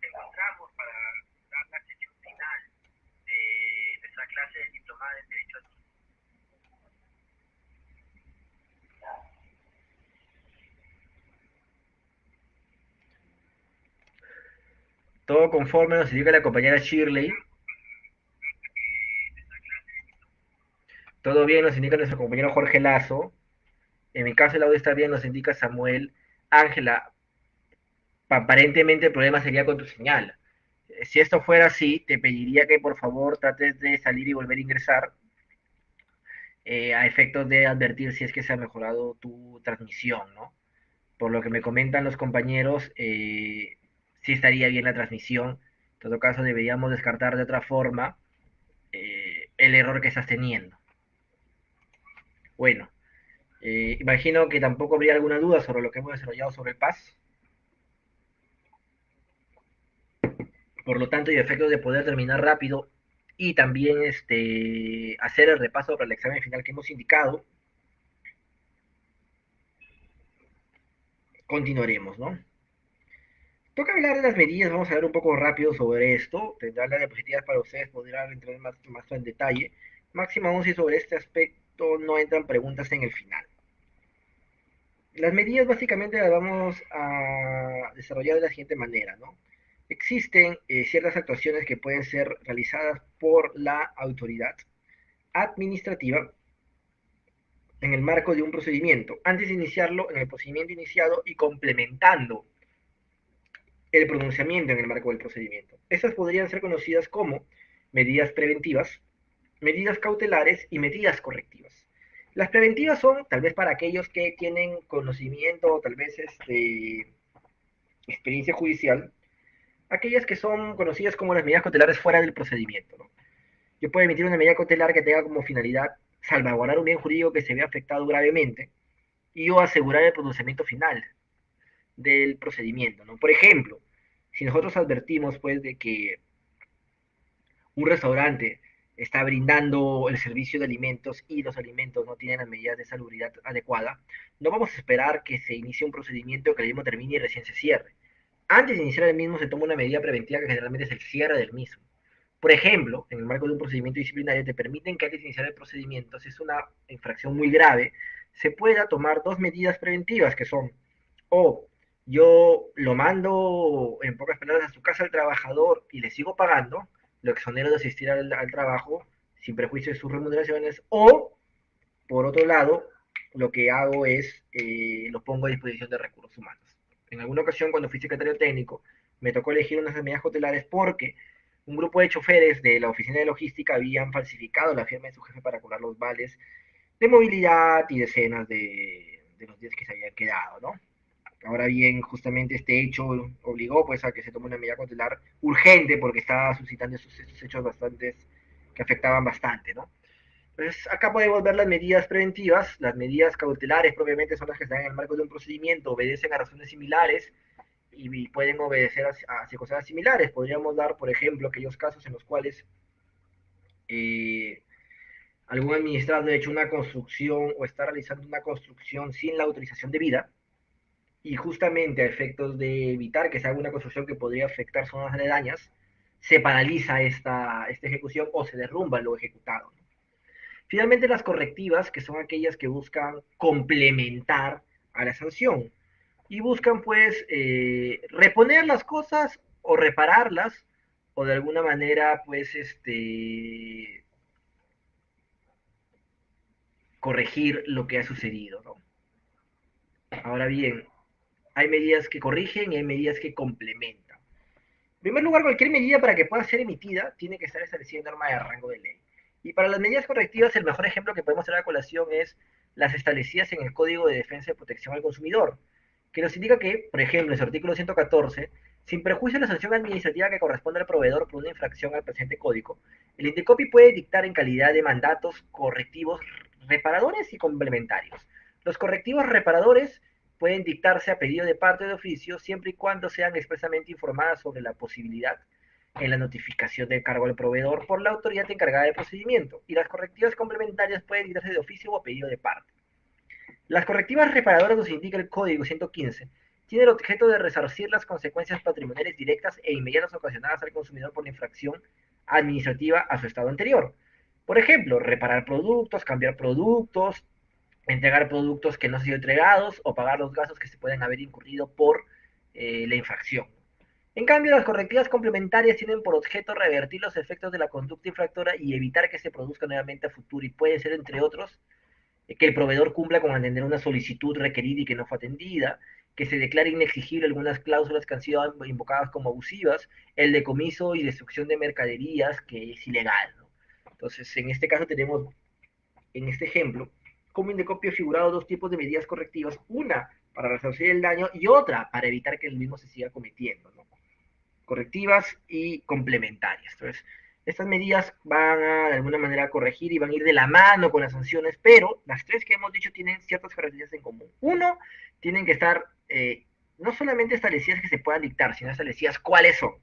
[SPEAKER 1] Encontramos para dar la sesión final de nuestra clase de diplomado. Todo conforme nos indica la compañera Shirley. Todo bien nos indica nuestro compañero Jorge Lazo. En mi caso el audio está bien, nos indica Samuel. Ángela, aparentemente el problema sería con tu señal. Si esto fuera así, te pediría que por favor trates de salir y volver a ingresar a efectos de advertir si es que se ha mejorado tu transmisión, ¿no? Por lo que me comentan los compañeros, sí estaría bien la transmisión. En todo caso, deberíamos descartar de otra forma el error que estás teniendo. Bueno, imagino que tampoco habría alguna duda sobre lo que hemos desarrollado sobre el PAS. Por lo tanto, y a efectos de poder terminar rápido y también hacer el repaso para el examen final que hemos indicado, continuaremos, ¿no? Toca hablar de las medidas, vamos a ver un poco rápido sobre esto, tendrá las diapositivas para ustedes, podrán entrar más en detalle. Máximo aún si sobre este aspecto no entran preguntas en el final. Las medidas básicamente las vamos a desarrollar de la siguiente manera, ¿no? Existen ciertas actuaciones que pueden ser realizadas por la autoridad administrativa en el marco de un procedimiento, antes de iniciarlo en el procedimiento iniciado y complementando el pronunciamiento en el marco del procedimiento. Estas podrían ser conocidas como medidas preventivas, medidas cautelares y medidas correctivas. Las preventivas son tal vez para aquellos que tienen conocimiento o tal vez experiencia judicial, aquellas que son conocidas como las medidas cautelares fuera del procedimiento, ¿no? Yo puedo emitir una medida cautelar que tenga como finalidad salvaguardar un bien jurídico que se vea afectado gravemente y o asegurar el pronunciamiento final del procedimiento, ¿no? Por ejemplo, si nosotros advertimos pues de que un restaurante está brindando el servicio de alimentos y los alimentos no tienen las medidas de salubridad adecuada, no vamos a esperar que se inicie un procedimiento que el mismo termine y recién se cierre. Antes de iniciar el mismo se toma una medida preventiva que generalmente es el cierre del mismo. Por ejemplo, en el marco de un procedimiento disciplinario te permiten que antes de iniciar el procedimiento, si es una infracción muy grave, se pueda tomar dos medidas preventivas que son o yo lo mando, en pocas palabras, a su casa al trabajador y le sigo pagando, lo exonero de asistir al trabajo sin perjuicio de sus remuneraciones, o, por otro lado, lo que hago es, lo pongo a disposición de recursos humanos. En alguna ocasión, cuando fui secretario técnico, me tocó elegir unas medidas cautelares porque un grupo de choferes de la oficina de logística habían falsificado la firma de su jefe para cobrar los vales de movilidad y decenas de los días que se habían quedado, ¿no? Ahora bien, justamente este hecho obligó pues a que se tome una medida cautelar urgente porque estaba suscitando estos hechos bastantes que afectaban bastante, ¿no? Entonces, acá podemos ver las medidas preventivas, las medidas cautelares propiamente son las que están en el marco de un procedimiento, obedecen a razones similares y pueden obedecer a circunstancias similares. Podríamos dar, por ejemplo, aquellos casos en los cuales eh, algún administrador ha hecho una construcción o está realizando una construcción sin la autorización debida, y justamente a efectos de evitar que se haga una construcción que podría afectar zonas aledañas, se paraliza esta ejecución o se derrumba lo ejecutado. Finalmente, las correctivas, que son aquellas que buscan complementar a la sanción y buscan pues reponer las cosas o repararlas o de alguna manera pues corregir lo que ha sucedido, ¿no? Ahora bien, hay medidas que corrigen y hay medidas que complementan. En primer lugar, cualquier medida para que pueda ser emitida tiene que estar establecida en norma de rango de ley. Y para las medidas correctivas, el mejor ejemplo que podemos traer a colación es las establecidas en el Código de Defensa y Protección al Consumidor, que nos indica que, por ejemplo, en su artículo 114, sin perjuicio de la sanción administrativa que corresponde al proveedor por una infracción al presente código, el INDECOPI puede dictar en calidad de mandatos correctivos reparadores y complementarios. Los correctivos reparadores pueden dictarse a pedido de parte de oficio siempre y cuando sean expresamente informadas sobre la posibilidad en la notificación del cargo al proveedor por la autoridad encargada del procedimiento, y las correctivas complementarias pueden dictarse de oficio o a pedido de parte. Las correctivas reparadoras, nos indica el Código 115, tiene el objeto de resarcir las consecuencias patrimoniales directas e inmediatas ocasionadas al consumidor por la infracción administrativa a su estado anterior. Por ejemplo, reparar productos, cambiar productos, entregar productos que no han sido entregados o pagar los gastos que se pueden haber incurrido por la infracción. En cambio, las correctivas complementarias tienen por objeto revertir los efectos de la conducta infractora y evitar que se produzca nuevamente a futuro, y puede ser, entre otros, que el proveedor cumpla con atender una solicitud requerida y que no fue atendida, que se declare inexigible algunas cláusulas que han sido invocadas como abusivas, el decomiso y destrucción de mercaderías, que es ilegal, ¿no? Entonces, en este caso tenemos, en este ejemplo, como indicopio figurado dos tipos de medidas correctivas, una para resarcir el daño y otra para evitar que el mismo se siga cometiendo, ¿no? Correctivas y complementarias. Entonces, estas medidas van a de alguna manera corregir y van a ir de la mano con las sanciones, pero las tres que hemos dicho tienen ciertas características en común. Uno, tienen que estar no solamente establecidas que se puedan dictar, sino establecidas cuáles son.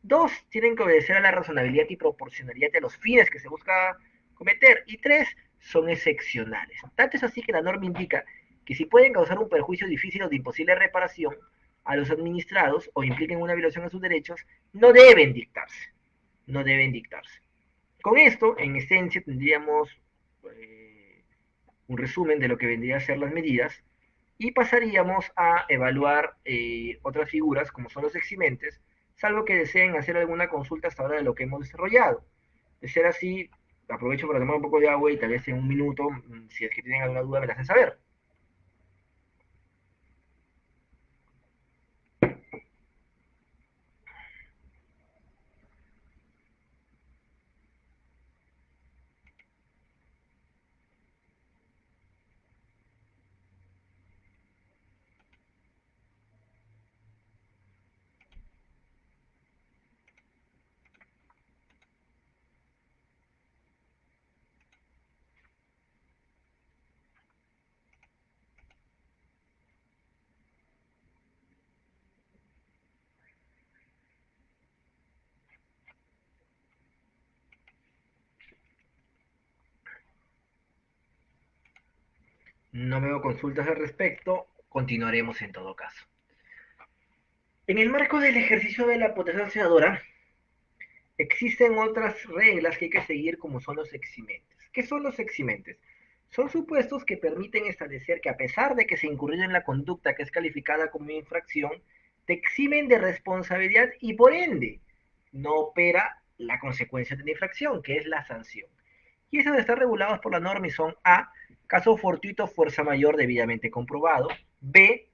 [SPEAKER 1] Dos, tienen que obedecer a la razonabilidad y proporcionalidad de los fines que se busca cometer. Y tres, son excepcionales. Tanto es así que la norma indica que si pueden causar un perjuicio difícil o de imposible reparación a los administrados o impliquen una violación a sus derechos, no deben dictarse. No deben dictarse. Con esto, en esencia, tendríamos un resumen de lo que vendría a ser las medidas y pasaríamos a evaluar otras figuras como son los eximentes, salvo que deseen hacer alguna consulta hasta ahora de lo que hemos desarrollado. De ser así, aprovecho para tomar un poco de agua y tal vez en un minuto, si es que tienen alguna duda, me la hacen saber. No veo consultas al respecto, continuaremos en todo caso. En el marco del ejercicio de la potestad sancionadora, existen otras reglas que hay que seguir como son los eximentes. ¿Qué son los eximentes? Son supuestos que permiten establecer que a pesar de que se incurrió en la conducta que es calificada como infracción, te eximen de responsabilidad y por ende no opera la consecuencia de la infracción, que es la sanción. Y esos están regulados por la norma y son A, caso fortuito, fuerza mayor debidamente comprobado; B,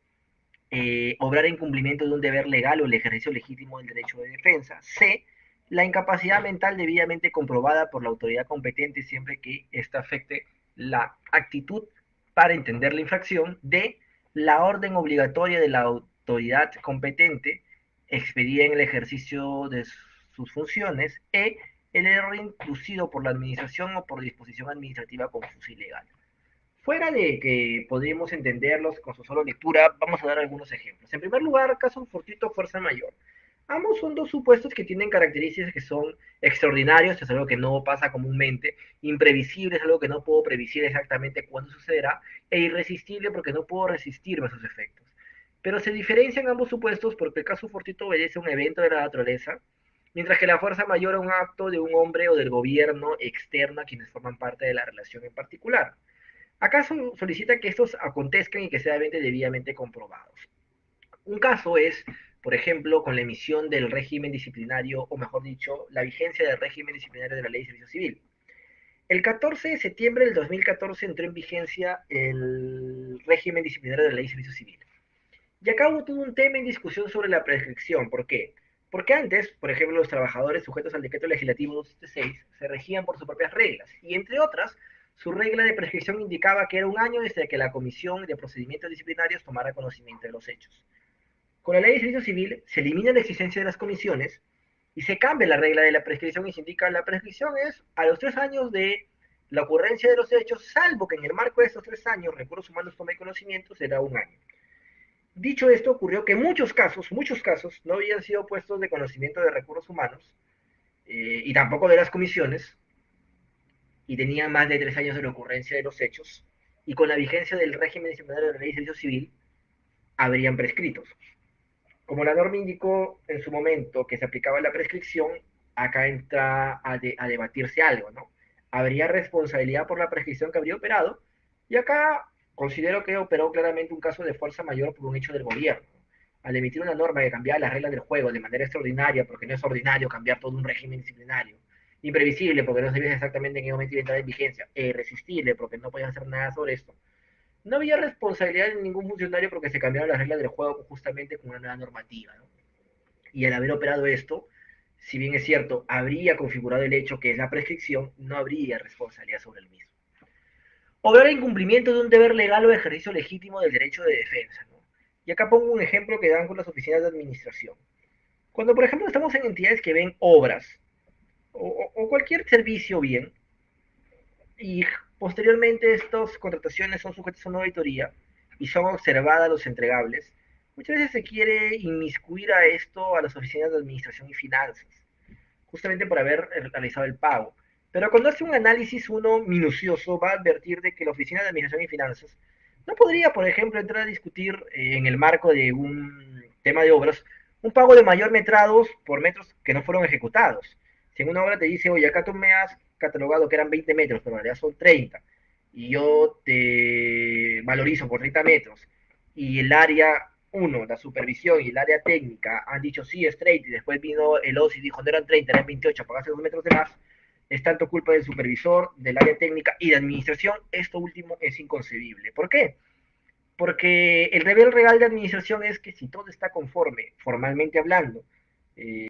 [SPEAKER 1] obrar en cumplimiento de un deber legal o el ejercicio legítimo del derecho de defensa; C, la incapacidad mental debidamente comprobada por la autoridad competente siempre que ésta afecte la actitud para entender la infracción; D, la orden obligatoria de la autoridad competente expedida en el ejercicio de sus funciones; E, el error inducido por la administración o por disposición administrativa confusa y ilegal. Fuera de que podríamos entenderlos con su solo lectura, vamos a dar algunos ejemplos. En primer lugar, caso fortuito, fuerza mayor. Ambos son dos supuestos que tienen características que son extraordinarios, es algo que no pasa comúnmente; imprevisible, es algo que no puedo predecir exactamente cuándo sucederá; e irresistible, porque no puedo resistirme a sus efectos. Pero se diferencian ambos supuestos porque el caso fortuito obedece a un evento de la naturaleza, mientras que la fuerza mayor a un acto de un hombre o del gobierno externo a quienes forman parte de la relación en particular. ¿Acaso solicita que estos acontezcan y que sean debidamente comprobados? Un caso es, por ejemplo, con la emisión del régimen disciplinario, o mejor dicho, la vigencia del régimen disciplinario de la Ley de Servicio Civil. El 14 de septiembre del 2014 entró en vigencia el régimen disciplinario de la Ley de Servicio Civil. Y acá hubo todo un tema en discusión sobre la prescripción. ¿Por qué? Porque antes, por ejemplo, los trabajadores sujetos al decreto legislativo 276 se regían por sus propias reglas, y entre otras, su regla de prescripción indicaba que era un año desde que la Comisión de Procedimientos Disciplinarios tomara conocimiento de los hechos. Con la Ley de Servicio Civil se elimina la existencia de las comisiones y se cambia la regla de la prescripción y se indica la prescripción es a los 3 años de la ocurrencia de los hechos, salvo que en el marco de esos 3 años recursos humanos tome conocimiento, será un año. Dicho esto, ocurrió que muchos casos, no habían sido puestos de conocimiento de recursos humanos y tampoco de las comisiones, y tenían más de 3 años de la ocurrencia de los hechos, y con la vigencia del régimen disciplinario de la Ley de Servicio Civil, habrían prescritos. Como la norma indicó en su momento que se aplicaba la prescripción, acá entra a debatirse algo, ¿no? ¿Habría responsabilidad por la prescripción que habría operado? Y acá considero que operó claramente un caso de fuerza mayor por un hecho del gobierno. al emitir una norma que cambiaba las reglas del juego de manera extraordinaria, porque no es ordinario cambiar todo un régimen disciplinario, imprevisible, porque no sabías exactamente en qué momento iba a entrar en vigencia, e irresistible, porque no podías hacer nada sobre esto, no había responsabilidad de ningún funcionario porque se cambiaron las reglas del juego justamente con una nueva normativa, ¿no? Y al haber operado esto, si bien es cierto, habría configurado el hecho que es la prescripción, no habría responsabilidad sobre el mismo. Obrar incumplimiento de un deber legal o ejercicio legítimo del derecho de defensa, ¿no? Y acá pongo un ejemplo que dan con las oficinas de administración. Cuando, por ejemplo, estamos en entidades que ven obras o cualquier servicio bien, y posteriormente estas contrataciones son sujetas a una auditoría y son observadas los entregables, muchas veces se quiere inmiscuir a esto a las oficinas de administración y finanzas, justamente por haber realizado el pago. Pero cuando hace un análisis uno minucioso va a advertir de que la oficina de administración y finanzas no podría, por ejemplo, entrar a discutir en el marco de un tema de obras un pago de mayor metrados por metros que no fueron ejecutados. Si en una obra te dice, oye, acá tú me has catalogado que eran 20 metros, pero en realidad son 30, y yo te valorizo por 30 metros, y el área uno, la supervisión y el área técnica han dicho sí, es 30, y después vino el OSI y dijo no eran 30, eran 28, pagaste 2 metros de más, es tanto culpa del supervisor, del área técnica y de administración, esto último es inconcebible. ¿Por qué? Porque el deber real de administración es que si todo está conforme, formalmente hablando, eh,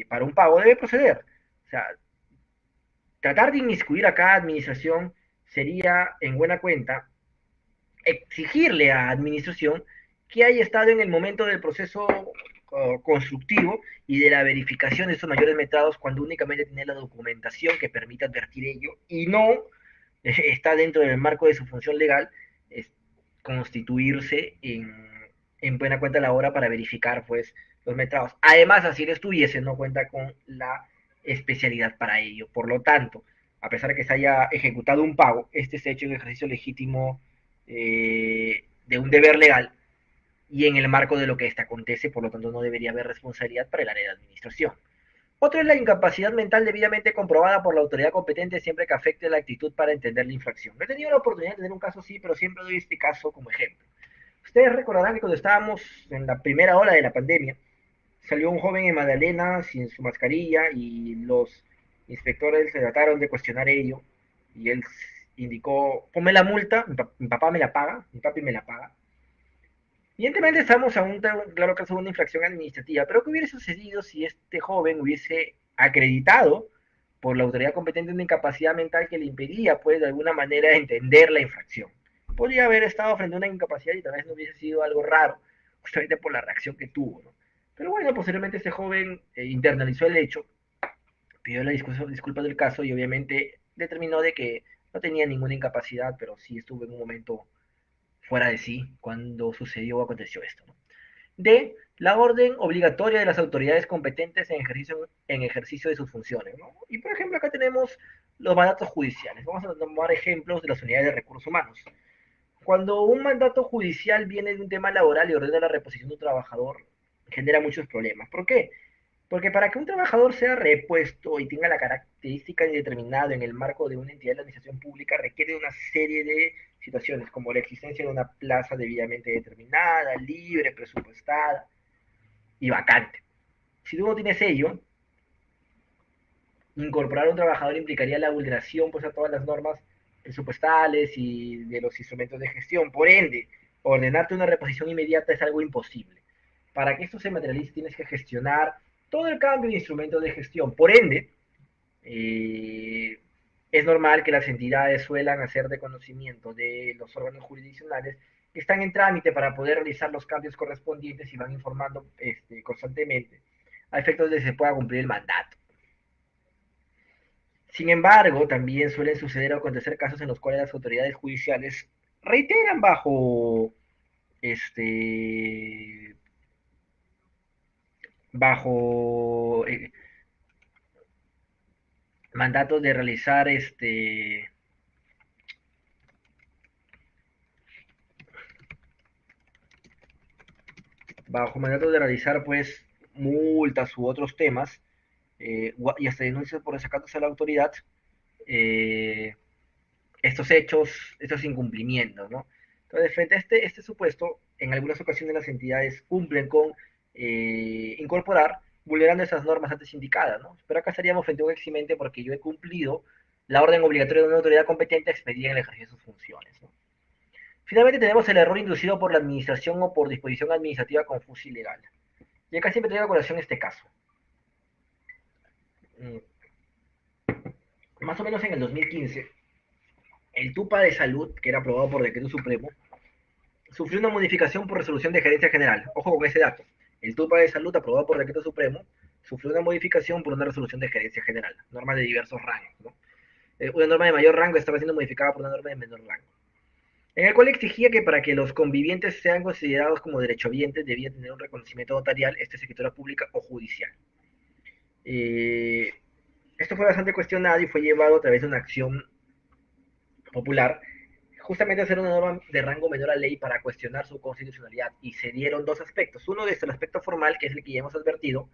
[SPEAKER 1] para un pago debe proceder. O sea, tratar de inmiscuir a cada administración sería, en buena cuenta, exigirle a administración que haya estado en el momento del proceso constructivo y de la verificación de estos mayores metrados cuando únicamente tiene la documentación que permite advertir ello y no está dentro del marco de su función legal es constituirse en buena cuenta la hora para verificar pues los metrados. Además, así lo estuviese, no cuenta con la especialidad para ello. Por lo tanto, a pesar de que se haya ejecutado un pago, este se ha hecho en ejercicio legítimo de un deber legal y en el marco de lo que éste acontece, por lo tanto no debería haber responsabilidad para el área de administración. Otro es la incapacidad mental debidamente comprobada por la autoridad competente siempre que afecte la actitud para entender la infracción. No he tenido la oportunidad de tener un caso así, pero siempre doy este caso como ejemplo. Ustedes recordarán que cuando estábamos en la primera ola de la pandemia, salió un joven en Magdalena sin su mascarilla y los inspectores se trataron de cuestionar ello y él indicó, ponme la multa, mi papá me la paga, mi papi me la paga. Evidentemente estamos a un claro caso de una infracción administrativa, pero ¿qué hubiera sucedido si este joven hubiese acreditado por la autoridad competente una incapacidad mental que le impedía, pues, de alguna manera entender la infracción? Podría haber estado frente a una incapacidad y tal vez no hubiese sido algo raro, justamente por la reacción que tuvo, ¿no? Pero bueno, posteriormente este joven internalizó el hecho, pidió la disculpa del caso y obviamente determinó de que no tenía ninguna incapacidad, pero sí estuvo en un momento fuera de sí cuando sucedió o aconteció esto, ¿no? D. La orden obligatoria de las autoridades competentes en ejercicio de sus funciones, ¿no? Y por ejemplo, acá tenemos los mandatos judiciales. Vamos a tomar ejemplos de las unidades de recursos humanos. Cuando un mandato judicial viene de un tema laboral y ordena la reposición de un trabajador, genera muchos problemas. ¿Por qué? Porque para que un trabajador sea repuesto y tenga la característica determinada en el marco de una entidad de la administración pública, requiere una serie de situaciones, como la existencia de una plaza debidamente determinada, libre, presupuestada y vacante. Si tú no tienes ello, incorporar a un trabajador implicaría la vulneración pues, a todas las normas presupuestales y de los instrumentos de gestión. Por ende, ordenarte una reposición inmediata es algo imposible. Para que esto se materialice tienes que gestionar todo el cambio de instrumentos de gestión. Por ende, eh, es normal que las entidades suelan hacer de conocimiento de los órganos jurisdiccionales que están en trámite para poder realizar los cambios correspondientes y van informando constantemente a efectos de que se pueda cumplir el mandato. Sin embargo, también suelen suceder o acontecer casos en los cuales las autoridades judiciales reiteran este bajo mandatos de realizar bajo mandatos de realizar pues multas u otros temas y hasta denuncias por desacatos a la autoridad eh, estos hechos, estos incumplimientos, ¿no? Entonces, frente a este supuesto, en algunas ocasiones las entidades cumplen con incorporar, vulnerando esas normas antes indicadas, ¿no? Pero acá estaríamos frente a un eximente porque yo he cumplido la orden obligatoria de una autoridad competente a expedir en el ejercicio de sus funciones, ¿no? Finalmente tenemos el error inducido por la administración o por disposición administrativa confusa y ilegal. Y acá siempre traigo a colación este caso. Mm, Más o menos en el 2015, el TUPA de salud, que era aprobado por decreto supremo, sufrió una modificación por resolución de gerencia general. Ojo con ese dato. El TUPA de salud, aprobado por decreto supremo, sufrió una modificación por una resolución de gerencia general. Norma de diversos rangos, ¿no? Una norma de mayor rango estaba siendo modificada por una norma de menor rango. En el cual exigía que para que los convivientes sean considerados como derechohabientes debía tener un reconocimiento notarial, escritura pública o judicial. Eh, Esto fue bastante cuestionado y fue llevado a través de una acción popular justamente hacer una norma de rango menor a ley para cuestionar su constitucionalidad y se dieron dos aspectos. Uno es el aspecto formal, que es el que ya hemos advertido.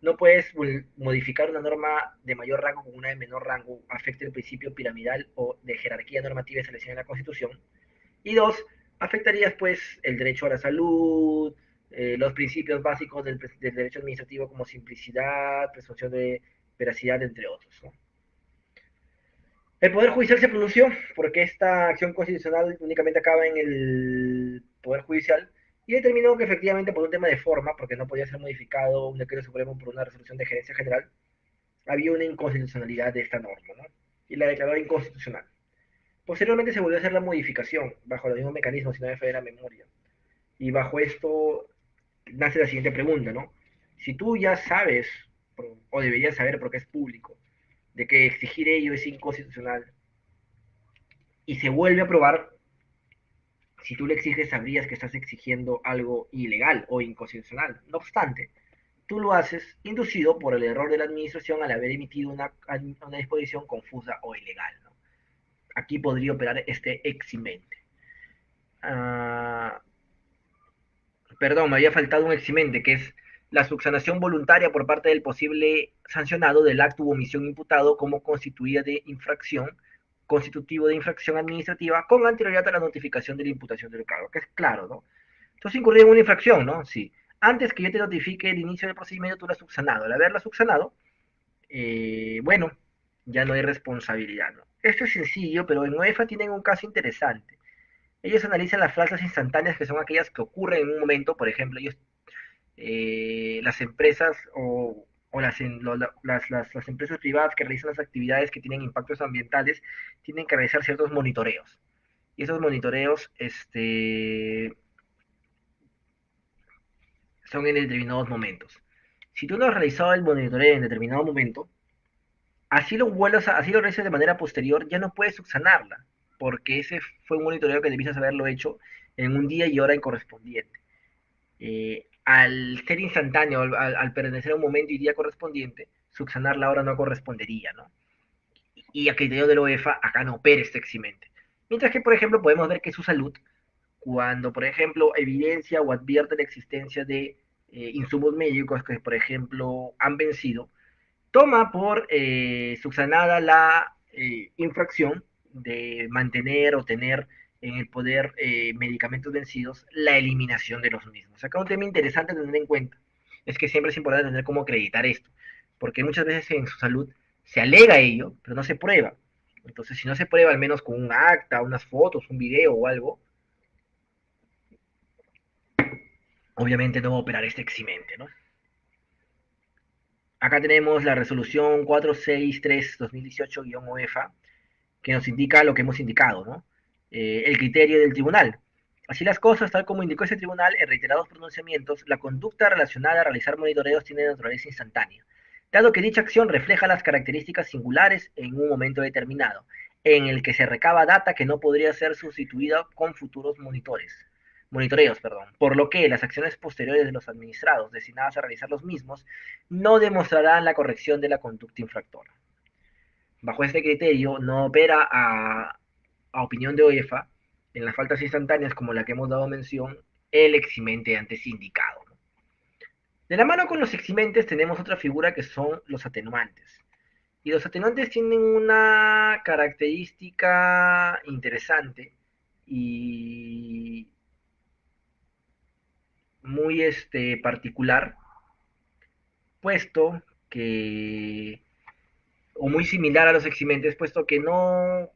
[SPEAKER 1] No puedes modificar una norma de mayor rango con una de menor rango, afecta el principio piramidal o de jerarquía normativa establecida en la Constitución. Y dos, afectarías pues el derecho a la salud, los principios básicos del derecho administrativo como simplicidad, presunción de veracidad, entre otros, ¿no? El Poder Judicial se pronunció porque esta acción constitucional únicamente acaba en el Poder Judicial y determinó que efectivamente por un tema de forma, porque no podía ser modificado un decreto supremo por una resolución de gerencia general, había una inconstitucionalidad de esta norma, ¿no? Y la declaró inconstitucional. Posteriormente se volvió a hacer la modificación bajo los mismos mecanismos, si no me falla la memoria. Y bajo esto nace la siguiente pregunta, ¿no? Si tú ya sabes, o deberías saber porque es público, de que exigir ello es inconstitucional y se vuelve a aprobar, si tú le exiges sabrías que estás exigiendo algo ilegal o inconstitucional. No obstante, tú lo haces inducido por el error de la administración al haber emitido una disposición confusa o ilegal, ¿no? Aquí podría operar este eximente. Ah, perdón, me había faltado un eximente, que es la subsanación voluntaria por parte del posible sancionado del acto u omisión imputado como constitutiva de infracción, constitutivo de infracción administrativa con anterioridad a la notificación de la imputación del cargo, que es claro, ¿no? Entonces incurrir en una infracción, ¿no? Sí. Antes que yo te notifique el inicio del procedimiento, tú la has subsanado. Al haberla subsanado, bueno, ya no hay responsabilidad, ¿no? Esto es sencillo, pero en UEFA tienen un caso interesante. Ellos analizan las faltas instantáneas, que son aquellas que ocurren en un momento, por ejemplo, ellos, las empresas o las empresas privadas que realizan las actividades que tienen impactos ambientales tienen que realizar ciertos monitoreos. Y esos monitoreos son en determinados momentos. Si tú no has realizado el monitoreo en determinado momento, así lo realices de manera posterior, ya no puedes subsanarla, porque ese fue un monitoreo que debiste haberlo hecho en un día y hora incorrespondiente. Al ser instantáneo, al pertenecer a un momento y día correspondiente, subsanar la hora no correspondería, ¿no? Y a criterio de la UEFA, acá no opera este eximente. Mientras que, por ejemplo, podemos ver que su salud, cuando, por ejemplo, evidencia o advierte la existencia de insumos médicos que, por ejemplo, han vencido, toma por subsanada la infracción de mantener o tener en el poder medicamentos vencidos, la eliminación de los mismos. Acá un tema interesante a tener en cuenta es que siempre es importante tener cómo acreditar esto, porque muchas veces en su salud se alega ello, pero no se prueba. Entonces, si no se prueba, al menos con un acta, unas fotos, un video o algo, obviamente no va a operar este eximente, ¿no? Acá tenemos la resolución 463-2018-UEFA, que nos indica lo que hemos indicado, ¿no? El criterio del tribunal. Así las cosas, tal como indicó ese tribunal en reiterados pronunciamientos, la conducta relacionada a realizar monitoreos tiene naturaleza instantánea, dado que dicha acción refleja las características singulares en un momento determinado, en el que se recaba data que no podría ser sustituida con futuros monitoreos, perdón, por lo que las acciones posteriores de los administrados destinadas a realizar los mismos no demostrarán la corrección de la conducta infractora. Bajo este criterio, no opera a opinión de OEFA en las faltas instantáneas como la que hemos dado mención, el eximente antes indicado. De la mano con los eximentes tenemos otra figura que son los atenuantes. Y los atenuantes tienen una característica interesante y muy particular, puesto que, o muy similar a los eximentes, puesto que no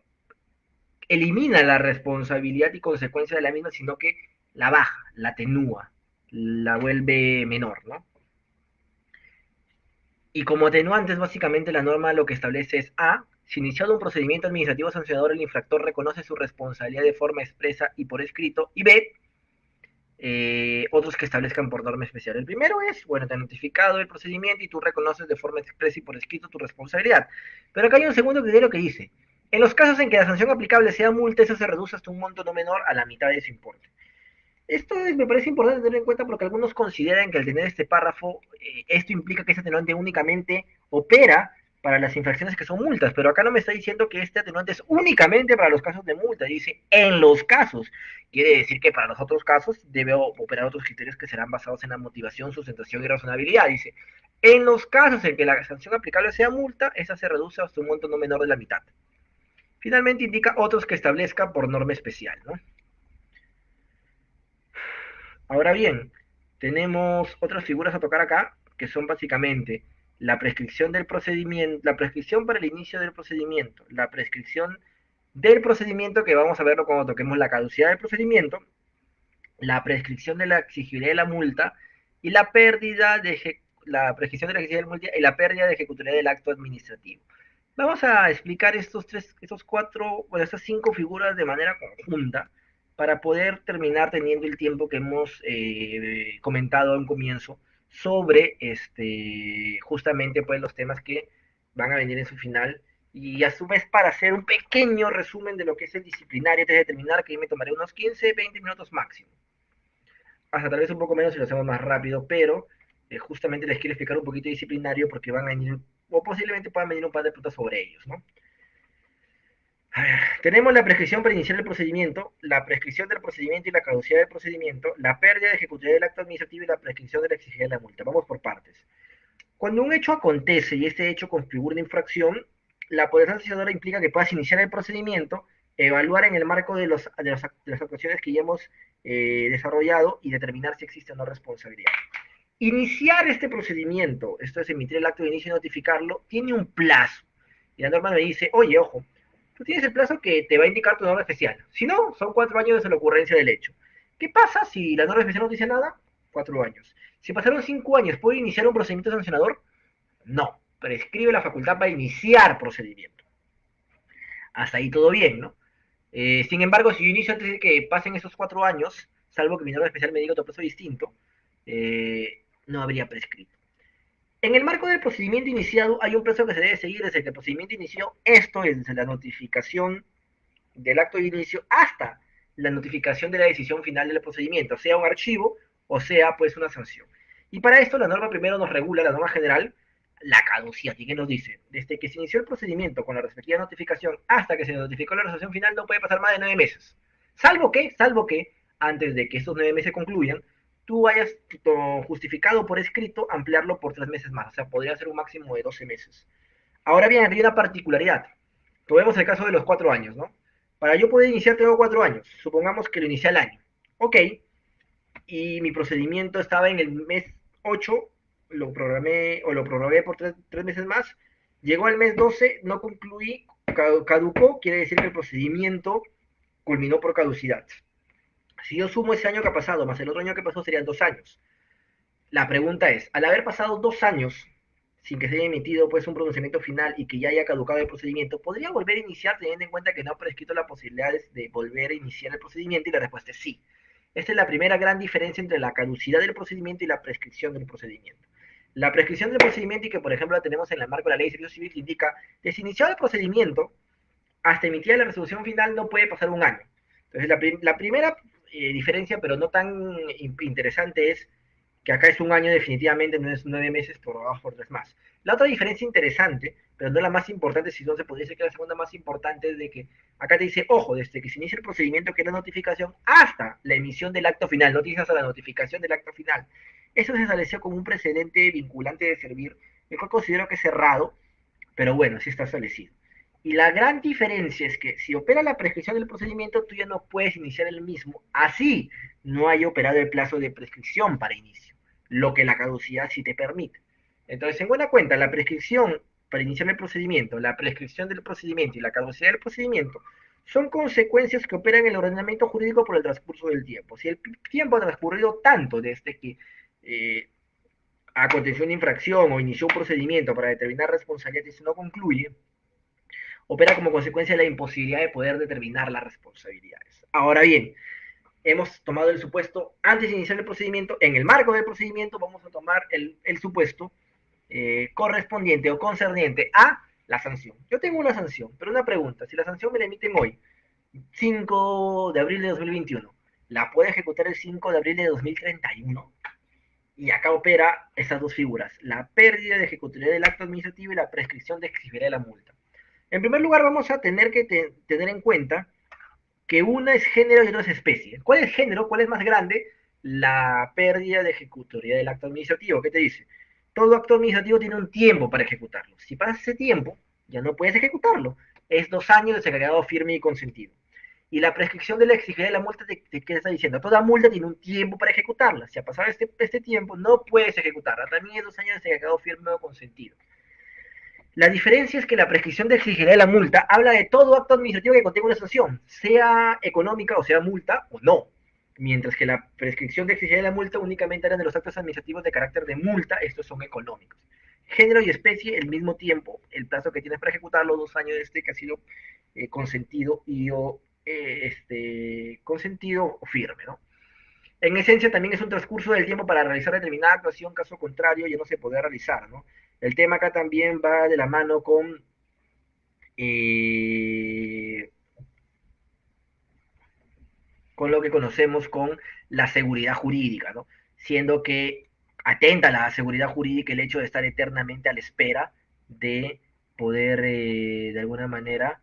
[SPEAKER 1] elimina la responsabilidad y consecuencia de la misma, sino que la baja, la atenúa, la vuelve menor, ¿no? Y como atenuantes, básicamente la norma lo que establece es A, si iniciado un procedimiento administrativo sancionador, el infractor reconoce su responsabilidad de forma expresa y por escrito, y B, otros que establezcan por norma especial. El primero es, bueno, te han notificado el procedimiento y tú reconoces de forma expresa y por escrito tu responsabilidad. Pero acá hay un segundo criterio que dice, en los casos en que la sanción aplicable sea multa, esa se reduce hasta un monto no menor a la mitad de su importe. Esto me parece importante tener en cuenta porque algunos consideran que al tener este párrafo, esto implica que este atenuante únicamente opera para las infracciones que son multas, pero acá no me está diciendo que este atenuante es únicamente para los casos de multa, dice en los casos. Quiere decir que para los otros casos debe operar otros criterios que serán basados en la motivación, sustentación y razonabilidad. Dice, en los casos en que la sanción aplicable sea multa, esa se reduce hasta un monto no menor de la mitad. Finalmente indica otros que establezca por norma especial, ¿no? Ahora bien, tenemos otras figuras a tocar acá, que son básicamente la prescripción del procedimiento, la prescripción para el inicio del procedimiento, la prescripción del procedimiento, que vamos a verlo cuando toquemos la caducidad del procedimiento, la prescripción de la exigibilidad de la multa y la pérdida de la prescripción de la exigibilidad de la multa y la pérdida de ejecutabilidad del acto administrativo. Vamos a explicar estas cinco figuras de manera conjunta para poder terminar teniendo el tiempo que hemos comentado en comienzo sobre justamente pues los temas que van a venir en su final y a su vez para hacer un pequeño resumen de lo que es el disciplinario antes de terminar, que me tomaré unos 15, 20 minutos máximo. Hasta tal vez un poco menos si lo hacemos más rápido, pero justamente les quiero explicar un poquito de disciplinario porque van a venir, o posiblemente puedan venir un par de preguntas sobre ellos, ¿no? A ver, tenemos la prescripción para iniciar el procedimiento, la prescripción del procedimiento y la caducidad del procedimiento, la pérdida de ejecutividad del acto administrativo y la prescripción de la exigibilidad de la multa. Vamos por partes. Cuando un hecho acontece y este hecho configura una infracción, la potestad sancionadora implica que puedas iniciar el procedimiento, evaluar en el marco de las actuaciones que ya hemos desarrollado y determinar si existe o no responsabilidad. Iniciar este procedimiento, esto es emitir el acto de inicio y notificarlo, tiene un plazo. Y la norma me dice, oye, ojo, tú tienes el plazo que te va a indicar tu norma especial. Si no, son 4 años desde la ocurrencia del hecho. ¿Qué pasa si la norma especial no dice nada? 4 años. Si pasaron 5 años, ¿puedo iniciar un procedimiento sancionador? No. Prescribe la facultad para iniciar procedimiento. Hasta ahí todo bien, ¿no? Sin embargo, si yo inicio antes de que pasen esos 4 años, salvo que mi norma especial me diga otro plazo distinto, no habría prescrito. En el marco del procedimiento iniciado hay un plazo que se debe seguir desde que el procedimiento inició, esto es desde la notificación del acto de inicio hasta la notificación de la decisión final del procedimiento, sea un archivo o sea pues una sanción. Y para esto la norma primero nos regula, la norma general, la caducidad. ¿Y qué nos dice? Desde que se inició el procedimiento con la respectiva notificación hasta que se notificó la resolución final no puede pasar más de 9 meses. Salvo que, antes de que estos 9 meses concluyan, tú hayas justificado por escrito ampliarlo por 3 meses más. O sea, podría ser un máximo de 12 meses. Ahora bien, aquí hay una particularidad. Tomemos el caso de los 4 años, ¿no? Para yo poder iniciar tengo 4 años. Supongamos que lo inicié al año. Ok. Y mi procedimiento estaba en el mes 8, lo programé o lo prorrogué por 3 meses más. Llegó al mes 12, no concluí, caducó, quiere decir que el procedimiento culminó por caducidad. Si yo sumo ese año que ha pasado más el otro año que pasó, serían 2 años. La pregunta es, al haber pasado 2 años sin que se haya emitido pues un pronunciamiento final y que ya haya caducado el procedimiento, ¿podría volver a iniciar teniendo en cuenta que no ha prescrito la posibilidad de volver a iniciar el procedimiento? Y la respuesta es sí. Esta es la primera gran diferencia entre la caducidad del procedimiento y la prescripción del procedimiento. La prescripción del procedimiento, y que por ejemplo la tenemos en el marco de la ley de servicio civil, indica que si iniciado el procedimiento hasta emitir la resolución final no puede pasar un año. Entonces la primera diferencia, pero no tan interesante, es que acá es un año definitivamente, no es 9 meses por abajo por 3 más. La otra diferencia interesante, pero no la más importante, si no se podría decir que la segunda más importante, es de que acá te dice, ojo, desde que se inicia el procedimiento, que es la notificación, hasta la emisión del acto final, no te dice hasta la notificación del acto final. Eso se estableció como un precedente vinculante de servir, el cual considero que es cerrado, pero bueno, sí está establecido. Y la gran diferencia es que si opera la prescripción del procedimiento, tú ya no puedes iniciar el mismo, así no haya operado el plazo de prescripción para inicio, lo que la caducidad sí te permite. Entonces, en buena cuenta, la prescripción para iniciar el procedimiento, la prescripción del procedimiento y la caducidad del procedimiento son consecuencias que operan en el ordenamiento jurídico por el transcurso del tiempo. Si el tiempo ha transcurrido tanto desde que aconteció una infracción o inició un procedimiento para determinar responsabilidad y eso no concluye, opera como consecuencia la imposibilidad de poder determinar las responsabilidades. Ahora bien, hemos tomado el supuesto antes de iniciar el procedimiento, en el marco del procedimiento vamos a tomar el supuesto correspondiente o concerniente a la sanción. Yo tengo una sanción, pero una pregunta, si la sanción me la emiten hoy, 5 de abril de 2021, ¿la puede ejecutar el 5 de abril de 2031? Y acá opera esas dos figuras, la pérdida de ejecutividad del acto administrativo y la prescripción de exigibilidad de la multa. En primer lugar, vamos a tener que tener en cuenta que una es género y otra es especie. ¿Cuál es género? ¿Cuál es más grande? La pérdida de ejecutoriedad del acto administrativo. ¿Qué te dice? Todo acto administrativo tiene un tiempo para ejecutarlo. Si pasa ese tiempo, ya no puedes ejecutarlo. Es 2 años de secretariado firme y consentido. Y la prescripción de la exigibilidad de la multa, ¿qué está diciendo? Toda multa tiene un tiempo para ejecutarla. Si ha pasado este tiempo, no puedes ejecutarla. También es 2 años de secretariado firme o consentido. La diferencia es que la prescripción de exigibilidad de la multa habla de todo acto administrativo que contenga una sanción, sea económica o sea multa o no. mientras que la prescripción de exigibilidad de la multa únicamente eran de los actos administrativos de carácter de multa, estos son económicos. Género y especie, el mismo tiempo, el plazo que tienes para ejecutarlo, 2 años que ha sido consentido y o consentido o firme, ¿no? En esencia también es un transcurso del tiempo para realizar determinada actuación, caso contrario ya no se podrá realizar, ¿no? El tema acá también va de la mano eh, con lo que conocemos con la seguridad jurídica, ¿no? Siendo que atenta a la seguridad jurídica el hecho de estar eternamente a la espera de poder, de alguna manera,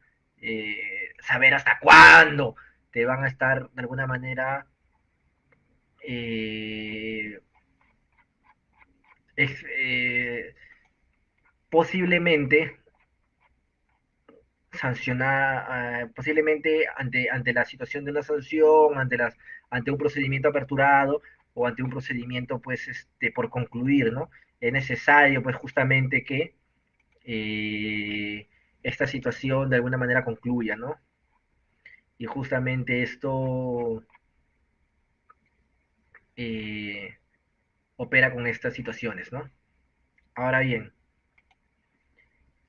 [SPEAKER 1] saber hasta cuándo te van a estar, de alguna manera, eh, es, posiblemente sancionar, posiblemente ante la situación de una sanción, ante un procedimiento aperturado o ante un procedimiento pues por concluir, ¿no? Es necesario pues justamente que eh, esta situación de alguna manera concluya, ¿no? Y justamente esto eh, opera con estas situaciones, ¿no? Ahora bien,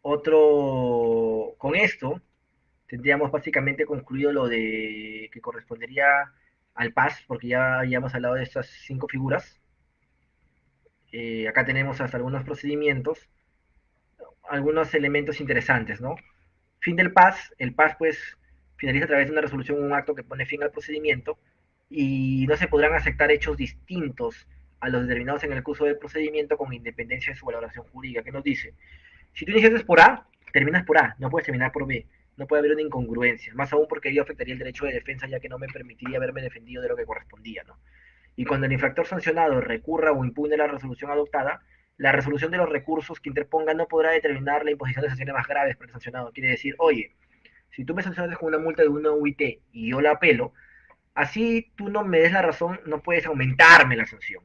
[SPEAKER 1] con esto tendríamos básicamente concluido lo de que correspondería al PAS, porque ya habíamos hablado de estas 5 figuras. Acá tenemos hasta algunos procedimientos, algunos elementos interesantes, ¿no? Fin del PAS, el PAS pues finaliza a través de una resolución o un acto que pone fin al procedimiento y no se podrán aceptar hechos distintos a los determinados en el curso del procedimiento con independencia de su valoración jurídica. ¿Qué nos dice? Si tú iniciaste por A, terminas por A, no puedes terminar por B. No puede haber una incongruencia, más aún porque ello afectaría el derecho de defensa, ya que no me permitiría haberme defendido de lo que correspondía, ¿no? Y cuando el infractor sancionado recurra o impugne la resolución adoptada, la resolución de los recursos que interponga no podrá determinar la imposición de sanciones más graves para el sancionado. Quiere decir, oye, si tú me sancionas con una multa de una UIT y yo la apelo, así tú no me des la razón, no puedes aumentarme la sanción.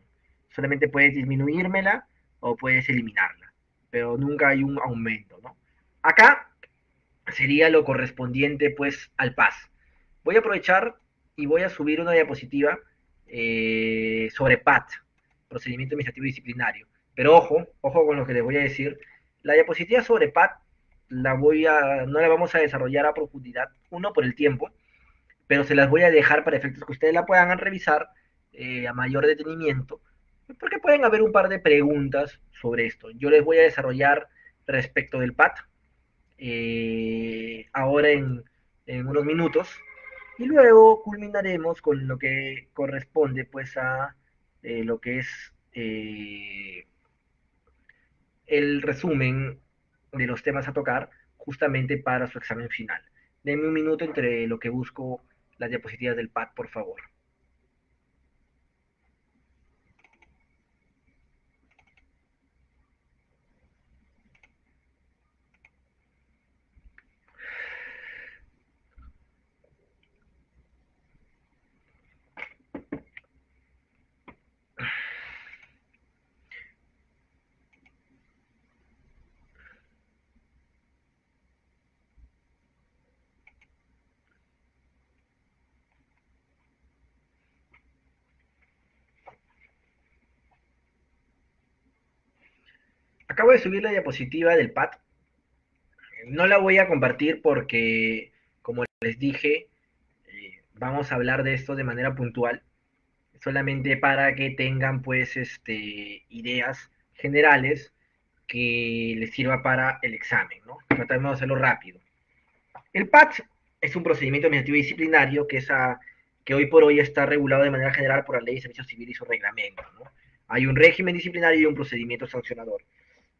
[SPEAKER 1] Solamente puedes disminuírmela o puedes eliminarla, pero nunca hay un aumento, ¿no? Acá sería lo correspondiente pues al PAS. Voy a aprovechar y voy a subir una diapositiva sobre PAT, procedimiento administrativo disciplinario. Pero ojo, ojo con lo que les voy a decir. La diapositiva sobre PAT no la vamos a desarrollar a profundidad, uno por el tiempo, pero se las voy a dejar para efectos que ustedes la puedan revisar a mayor detenimiento, porque pueden haber un par de preguntas sobre esto. Yo les voy a desarrollar respecto del PAT ahora en unos minutos y luego culminaremos con lo que corresponde pues a lo que es el resumen de los temas a tocar justamente para su examen final. Denme un minuto entre lo que busco las diapositivas del PAD, por favor. Acabo de subir la diapositiva del PAD. No la voy a compartir porque, como les dije, vamos a hablar de esto de manera puntual, solamente para que tengan pues ideas generales que les sirva para el examen, ¿no? Tratemos de hacerlo rápido. El PAT es un procedimiento administrativo disciplinario que hoy por hoy está regulado de manera general por la Ley de Servicio Civil y su reglamento, ¿no? Hay un régimen disciplinario y un procedimiento sancionador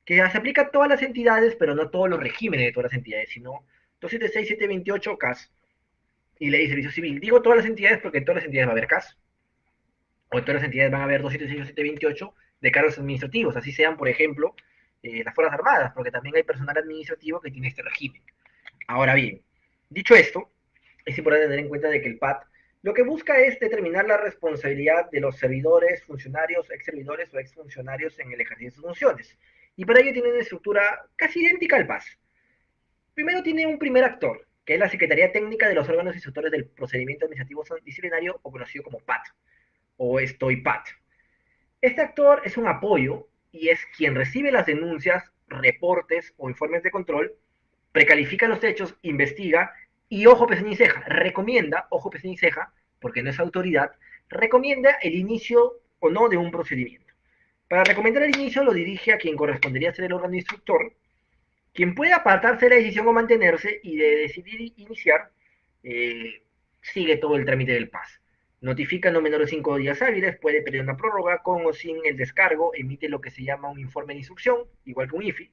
[SPEAKER 1] que se aplica a todas las entidades, pero no a todos los regímenes de todas las entidades, sino 276, 728 CAS y Ley de Servicio Civil. Digo todas las entidades porque en todas las entidades va a haber CAS, o en todas las entidades van a haber 276 o 728 de cargos administrativos, así sean, por ejemplo, las Fuerzas Armadas, porque también hay personal administrativo que tiene este régimen. Ahora bien, dicho esto, es importante tener en cuenta de que el PAT lo que busca es determinar la responsabilidad de los servidores, funcionarios, ex servidores o ex funcionarios en el ejercicio de sus funciones. Y para ello tiene una estructura casi idéntica al PAS. Primero tiene un primer actor, que es la Secretaría Técnica de los órganos instructores del procedimiento administrativo disciplinario, o conocido como PAT, o estoy PAT. Este actor es un apoyo y es quien recibe las denuncias, reportes o informes de control, precalifica los hechos, investiga y, ojo pestaña y ceja, recomienda, ojo pestaña y ceja, porque no es autoridad, recomienda el inicio o no de un procedimiento. Para recomendar el inicio lo dirige a quien correspondería ser el órgano instructor, quien puede apartarse de la decisión o mantenerse, y de decidir iniciar, sigue todo el trámite del PAS. Notifica no menor de 5 días hábiles, puede pedir una prórroga con o sin el descargo, emite lo que se llama un informe de instrucción, igual que un IFI,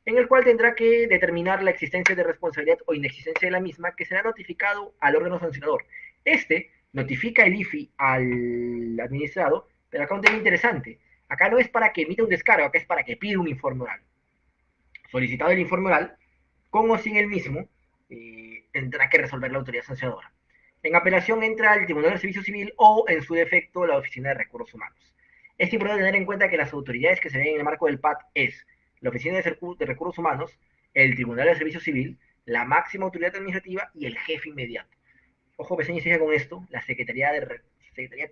[SPEAKER 1] en el cual tendrá que determinar la existencia de responsabilidad o inexistencia de la misma, que será notificado al órgano sancionador. Este notifica el IFI al administrado, pero acá un tema interesante. Acá no es para que emita un descargo, acá es para que pida un informe oral. Solicitado el informe oral, con o sin el mismo, tendrá que resolver la autoridad sancionadora. En apelación entra el Tribunal del Servicio Civil o, en su defecto, la Oficina de Recursos Humanos. Es importante tener en cuenta que las autoridades que se ven en el marco del PAT es la Oficina de Recursos Humanos, el Tribunal del Servicio Civil, la máxima autoridad administrativa y el jefe inmediato. Ojo que se inicia con esto, la Secretaría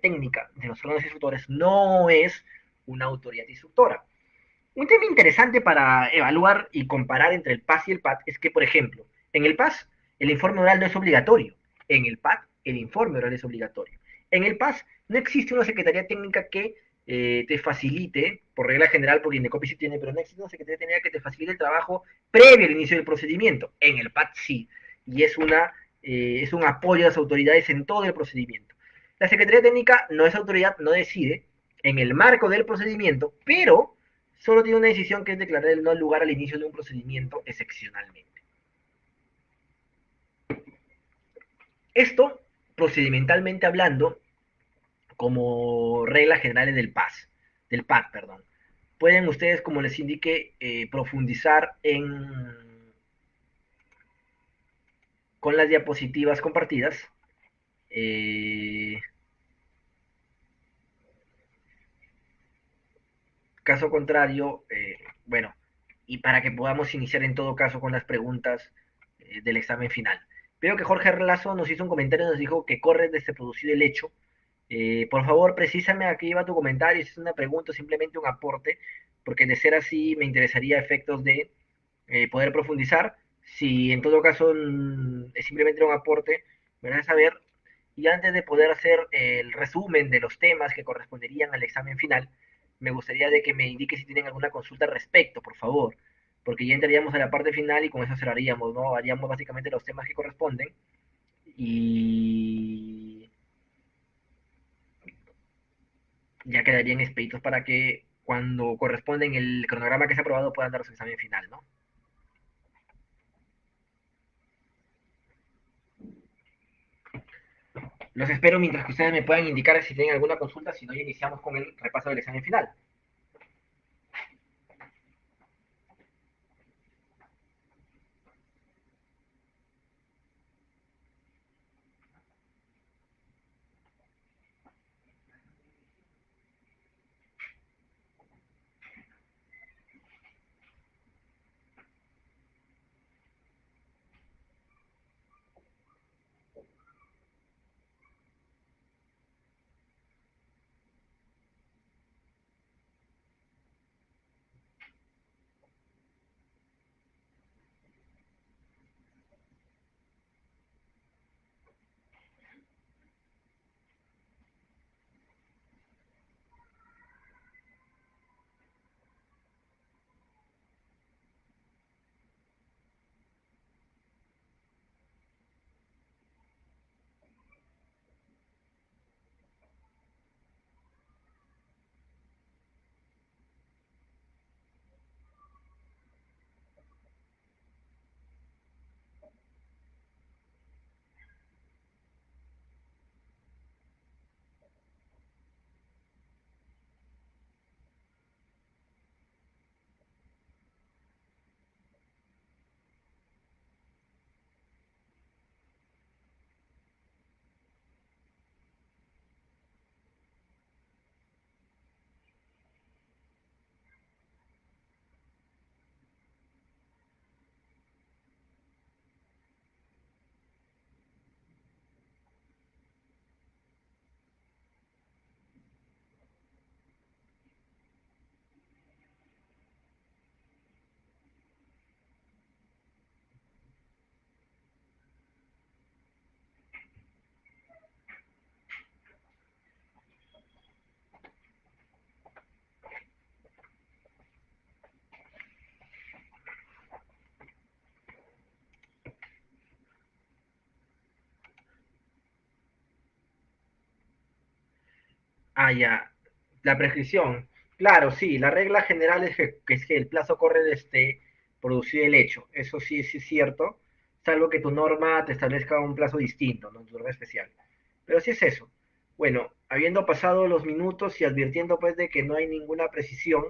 [SPEAKER 1] Técnica de los órganos instructores no es una autoridad instructora. Un tema interesante para evaluar y comparar entre el PAS y el PAT es que, por ejemplo, en el PAS el informe oral no es obligatorio, en el PAT el informe oral es obligatorio. En el PAS no existe una secretaría técnica que te facilite, por regla general, porque Indecopi sí tiene, pero no existe una secretaría técnica que te facilite el trabajo previo al inicio del procedimiento. En el PAT sí, y es un apoyo a las autoridades en todo el procedimiento. La secretaría técnica no es autoridad, no decide en el marco del procedimiento, pero solo tiene una decisión, que es declarar el no lugar al inicio de un procedimiento excepcionalmente. Esto, procedimentalmente hablando, como reglas generales del PAT, perdón. Pueden ustedes, como les indique, profundizar con las diapositivas compartidas. Eh, Caso contrario, bueno, y para que podamos iniciar en todo caso con las preguntas del examen final. Veo que Jorge Lazo nos hizo un comentario, nos dijo que corre desde producido el hecho. Por favor, precísame a qué iba tu comentario, si es una pregunta o simplemente un aporte, porque de ser así me interesaría efectos de poder profundizar. Si en todo caso es simplemente un aporte, me a saber. Y antes de poder hacer el resumen de los temas que corresponderían al examen final, me gustaría de que me indique si tienen alguna consulta al respecto, por favor, porque ya entraríamos a la parte final y con eso cerraríamos, ¿no? Haríamos básicamente los temas que corresponden, y ya quedarían expeditos para que cuando corresponden el cronograma que se ha aprobado puedan dar su examen final, ¿no? Los espero mientras que ustedes me puedan indicar si tienen alguna consulta, si no ya iniciamos con el repaso del examen final. ya. La prescripción. Claro, sí, la regla general es que el plazo corre desde producir el hecho. Eso sí, sí es cierto, salvo que tu norma te establezca un plazo distinto, ¿no? Tu norma especial. Pero sí es eso. Bueno, habiendo pasado los minutos y advirtiendo pues de que no hay ninguna precisión,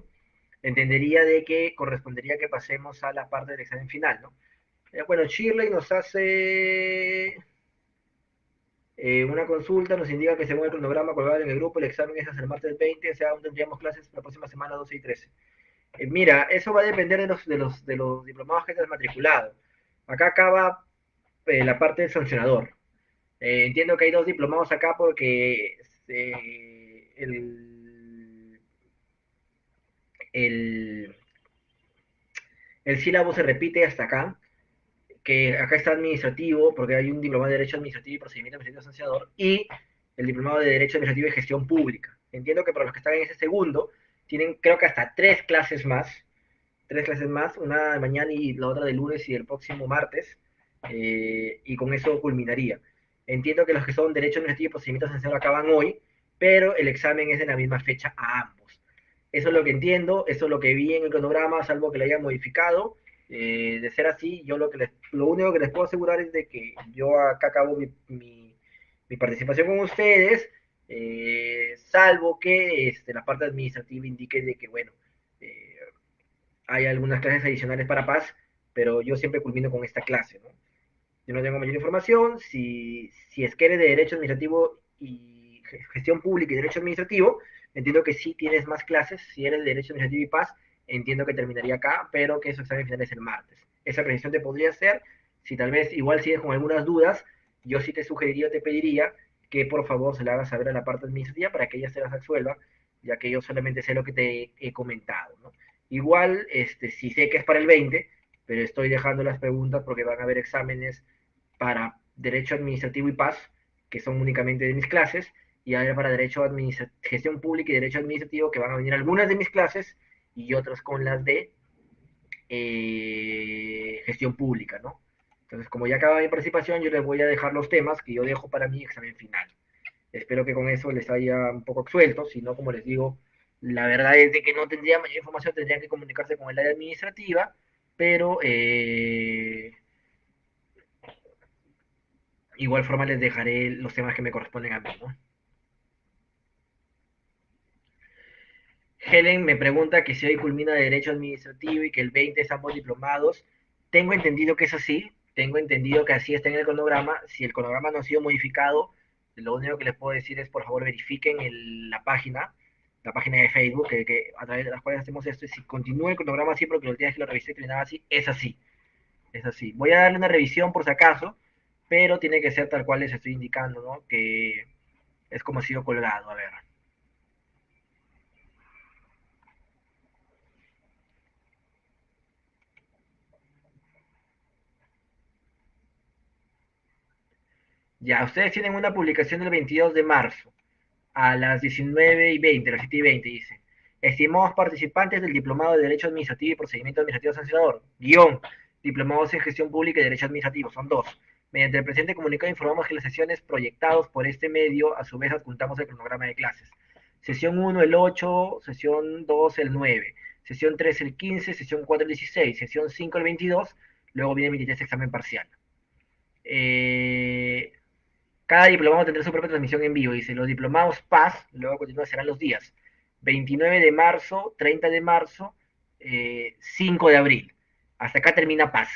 [SPEAKER 1] entendería de que correspondería que pasemos a la parte del examen final, ¿no? Bueno, Shirley nos hace una consulta, nos indica que según el cronograma colgado en el grupo, el examen es hasta el martes 20, o sea, aún tendríamos clases la próxima semana 12 y 13. Mira, eso va a depender de los diplomados que hayas matriculado. Acá acaba la parte del sancionador. Entiendo que hay dos diplomados acá porque el, el sílabo se repite hasta acá, que acá está administrativo, porque hay un diplomado de Derecho Administrativo y Procedimiento Administrativo Sancionador, y el diplomado de Derecho Administrativo y Gestión Pública. Entiendo que para los que están en ese segundo, tienen creo que hasta tres clases más, una de mañana y la otra de lunes y el próximo martes, y con eso culminaría. Entiendo que los que son Derecho Administrativo y Procedimiento Sancionador acaban hoy, pero el examen es de la misma fecha a ambos. Eso es lo que entiendo, eso es lo que vi en el cronograma, salvo que lo hayan modificado. De ser así, yo lo único que les puedo asegurar es de que yo acá acabo mi participación con ustedes, salvo que la parte administrativa indique de que, bueno, eh, hay algunas clases adicionales para paz, pero yo siempre culmino con esta clase, ¿no? Yo no tengo mayor información, si es que eres de Derecho Administrativo y Gestión Pública y Derecho Administrativo, entiendo que sí tienes más clases, si eres de Derecho Administrativo y Paz, entiendo que terminaría acá, pero que su examen final es el martes. Esa precisión te podría hacer, si tal vez igual sigues con algunas dudas, yo sí te sugeriría, te pediría que por favor se la hagas saber a la parte administrativa para que ella se las absuelva, ya que yo solamente sé lo que te he comentado, ¿no? Igual, si sé que es para el 20, pero estoy dejando las preguntas porque van a haber exámenes para Derecho Administrativo y Paz, que son únicamente de mis clases, y ahora para Derecho Gestión Pública y Derecho Administrativo, que van a venir algunas de mis clases y otras con las de Gestión Pública, ¿no? Entonces, como ya acaba mi participación, yo les voy a dejar los temas que yo dejo para mi examen final. Espero que con eso les haya un poco suelto, si no, como les digo, la verdad es de que no tendría mayor información, tendrían que comunicarse con el área administrativa, pero igual forma les dejaré los temas que me corresponden a mí, ¿no? Helen me pregunta que si hoy culmina de Derecho Administrativo y que el 20 estamos diplomados. Tengo entendido que es así, tengo entendido que así está en el cronograma. Si el cronograma no ha sido modificado, lo único que les puedo decir es por favor verifiquen la página de Facebook, a través de las cuales hacemos esto, y si continúa el cronograma así, porque los días que lo revisé terminaba así, es así, es así. Voy a darle una revisión por si acaso, pero tiene que ser tal cual les estoy indicando, ¿no? Que es como ha sido colgado, a ver. Ya, ustedes tienen una publicación del 22 de marzo a las 19:20, las 7:20, dice. Estimados participantes del Diplomado de Derecho Administrativo y Procedimiento Administrativo Sancionador, guión, Diplomados en Gestión Pública y Derecho Administrativo, son dos. Mediante el presente comunicado informamos que las sesiones proyectados por este medio, a su vez adjuntamos el cronograma de clases. Sesión 1 el 8, sesión 2 el 9, sesión 3 el 15, sesión 4 el 16, sesión 5 el 22, luego viene el 23 examen parcial. Eh, Cada diplomado tendrá su propia transmisión en vivo. Dice, los diplomados PAS, luego a continuación serán los días 29 de marzo, 30 de marzo, 5 de abril. Hasta acá termina PAS.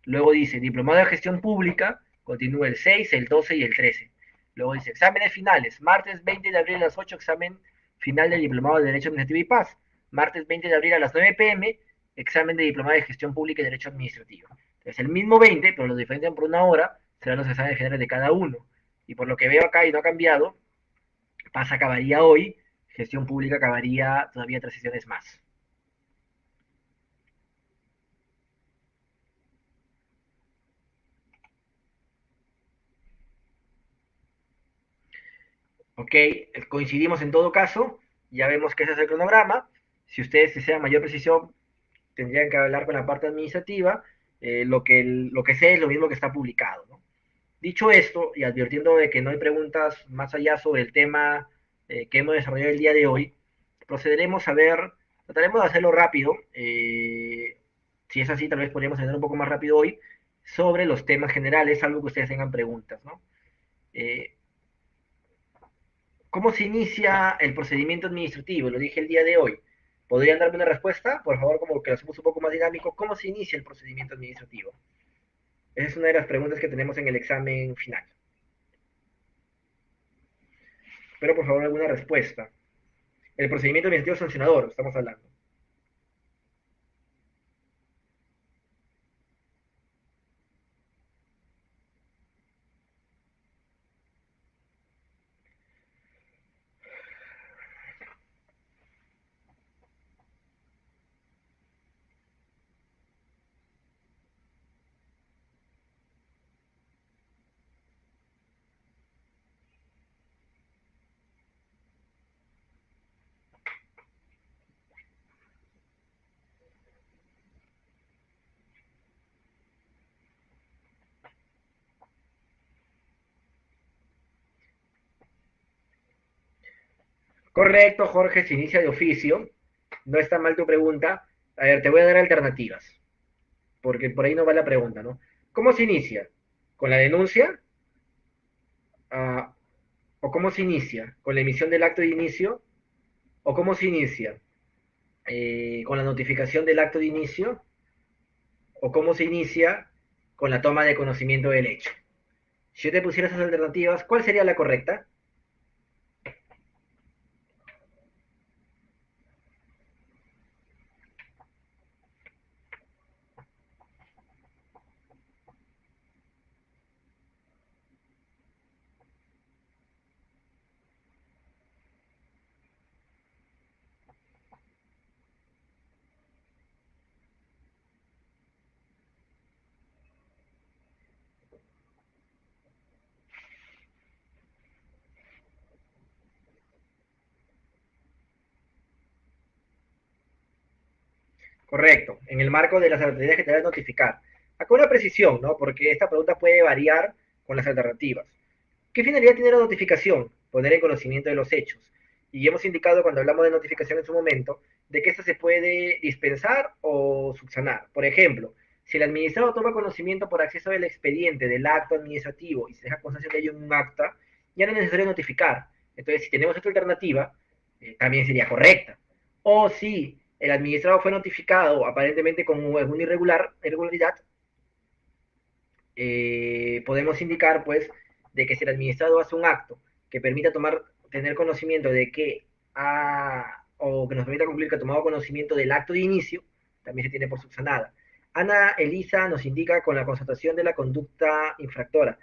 [SPEAKER 1] Luego dice, diplomado de gestión pública, continúa el 6, el 12 y el 13. Luego dice, exámenes finales, martes 20 de abril a las 8, examen final del diplomado de Derecho Administrativo y Paz. Martes 20 de abril a las 9 pm, examen de diplomado de gestión pública y Derecho Administrativo. Es el mismo 20, pero los diferencian por una hora, serán los exámenes generales de cada uno. Y por lo que veo acá y no ha cambiado, Paz acabaría hoy, gestión pública acabaría todavía 3 sesiones más. Ok, coincidimos en todo caso, ya vemos que ese es el cronograma. Si ustedes desean mayor precisión, tendrían que hablar con la parte administrativa. Lo que sé es lo mismo que está publicado, ¿no? Dicho esto, y advirtiendo de que no hay preguntas más allá sobre el tema que hemos desarrollado el día de hoy, procederemos a ver, trataremos de hacerlo rápido, si es así, tal vez podríamos hacer un poco más rápido hoy, sobre los temas generales, algo que ustedes tengan preguntas, ¿no? Eh, ¿Cómo se inicia el procedimiento administrativo? Lo dije el día de hoy. ¿Podrían darme una respuesta? Por favor, como que lo hacemos un poco más dinámico. ¿Cómo se inicia el procedimiento administrativo? Esa es una de las preguntas que tenemos en el examen final. Espero, por favor, alguna respuesta. El procedimiento administrativo sancionador, estamos hablando. Correcto, Jorge, se inicia de oficio. No está mal tu pregunta. A ver, te voy a dar alternativas, porque por ahí no va la pregunta, ¿no? ¿Cómo se inicia? ¿Con la denuncia? Ah, ¿o cómo se inicia? ¿Con la emisión del acto de inicio? ¿O cómo se inicia? ¿Con la notificación del acto de inicio? ¿O cómo se inicia? Con la toma de conocimiento del hecho. Si yo te pusiera esas alternativas, ¿cuál sería la correcta? Correcto, en el marco de las alternativas que te deben notificar. Acá una precisión, ¿no? Porque esta pregunta puede variar con las alternativas. ¿Qué finalidad tiene la notificación? Poner en conocimiento de los hechos. Y hemos indicado cuando hablamos de notificación en su momento, de que esta se puede dispensar o subsanar. Por ejemplo, si el administrado toma conocimiento por acceso del expediente del acto administrativo y se deja constancia de ello en un acta, ya no es necesario notificar. Entonces, si tenemos esta alternativa, también sería correcta. O si el administrado fue notificado aparentemente con alguna irregularidad, podemos indicar, pues, de que si el administrado hace un acto que permita tener conocimiento de que o que nos permita concluir que ha tomado conocimiento del acto de inicio, también se tiene por subsanada. Ana Elisa nos indica con la constatación de la conducta infractora.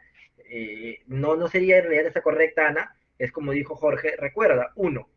[SPEAKER 1] No sería en realidad esta correcta, Ana, es como dijo Jorge, recuerda, uno,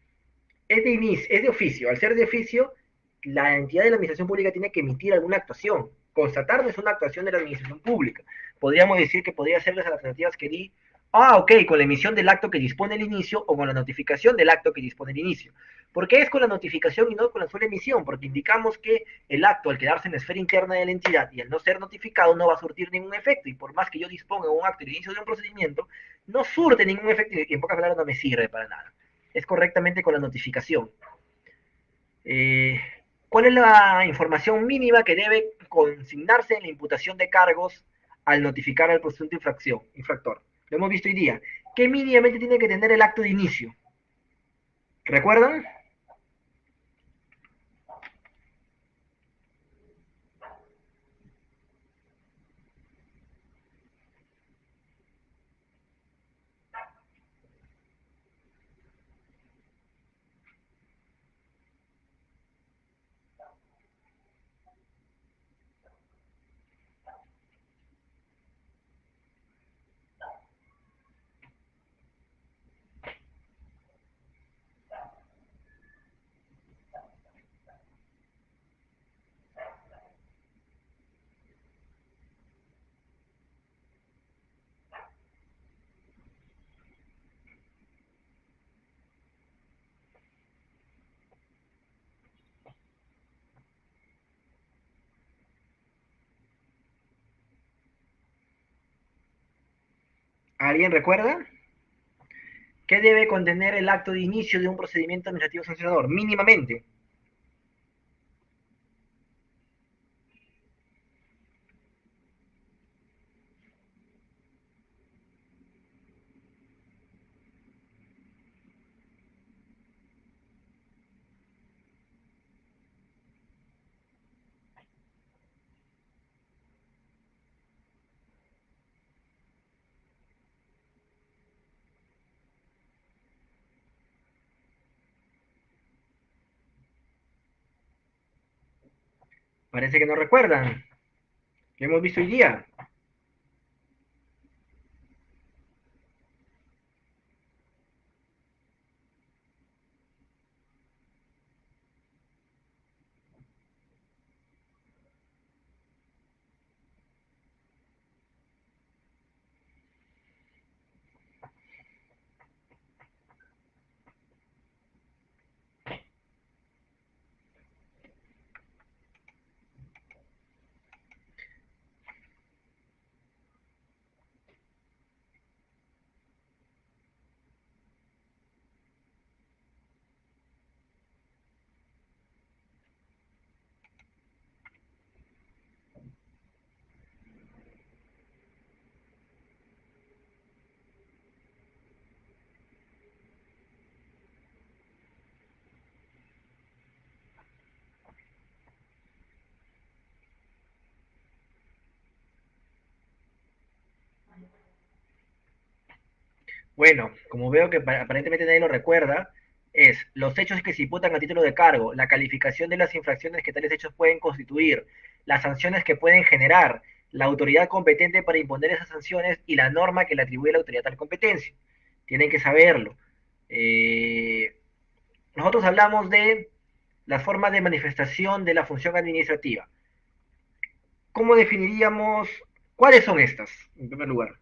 [SPEAKER 1] es de oficio. Al ser de oficio, la entidad de la administración pública tiene que emitir alguna actuación. Constatar no es una actuación de la administración pública. Podríamos decir que podría ser las alternativas que di. Ok, con la emisión del acto que dispone el inicio o con la notificación del acto que dispone el inicio. ¿Por qué es con la notificación y no con la sola emisión? Porque indicamos que el acto, al quedarse en la esfera interna de la entidad y al no ser notificado, no va a surtir ningún efecto. Y por más que yo disponga un acto de inicio de un procedimiento, no surte ningún efecto y en pocas palabras no me sirve para nada. Es correctamente con la notificación. Eh, ¿Cuál es la información mínima que debe consignarse en la imputación de cargos al notificar al presunto infractor? Lo hemos visto hoy día. ¿Qué mínimamente tiene que tener el acto de inicio? ¿Recuerdan? ¿Alguien recuerda? ¿Qué debe contener el acto de inicio de un procedimiento administrativo sancionador? Mínimamente. Parece que no recuerdan. ¿Qué hemos visto hoy día? Bueno, como veo que aparentemente nadie lo recuerda, es los hechos que se imputan a título de cargo, la calificación de las infracciones que tales hechos pueden constituir, las sanciones que pueden generar, la autoridad competente para imponer esas sanciones y la norma que le atribuye a la autoridad tal competencia. Tienen que saberlo. Eh, Nosotros hablamos de las formas de manifestación de la función administrativa. ¿Cómo definiríamos cuáles son estas, en primer lugar?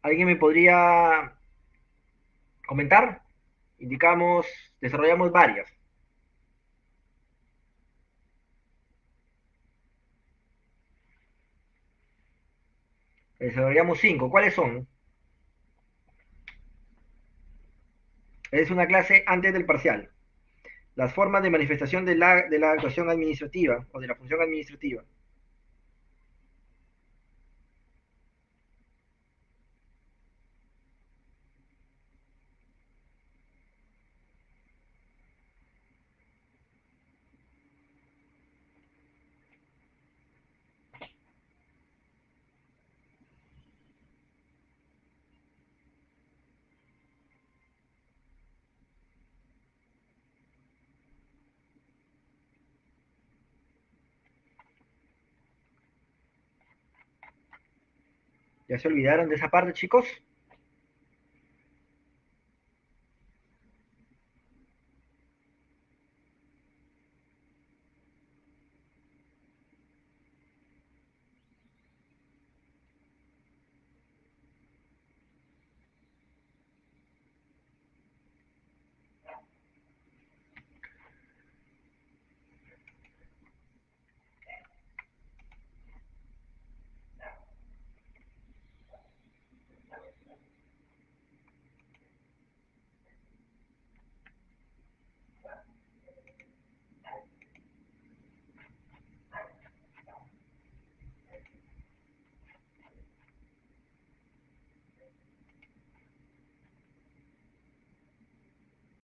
[SPEAKER 1] ¿Alguien me podría comentar? Indicamos, desarrollamos varias. Desarrollamos cinco. ¿Cuáles son? Es una clase antes del parcial. Las formas de manifestación de la actuación administrativa o de la función administrativa. ¿Ya se olvidaron de esa parte, chicos?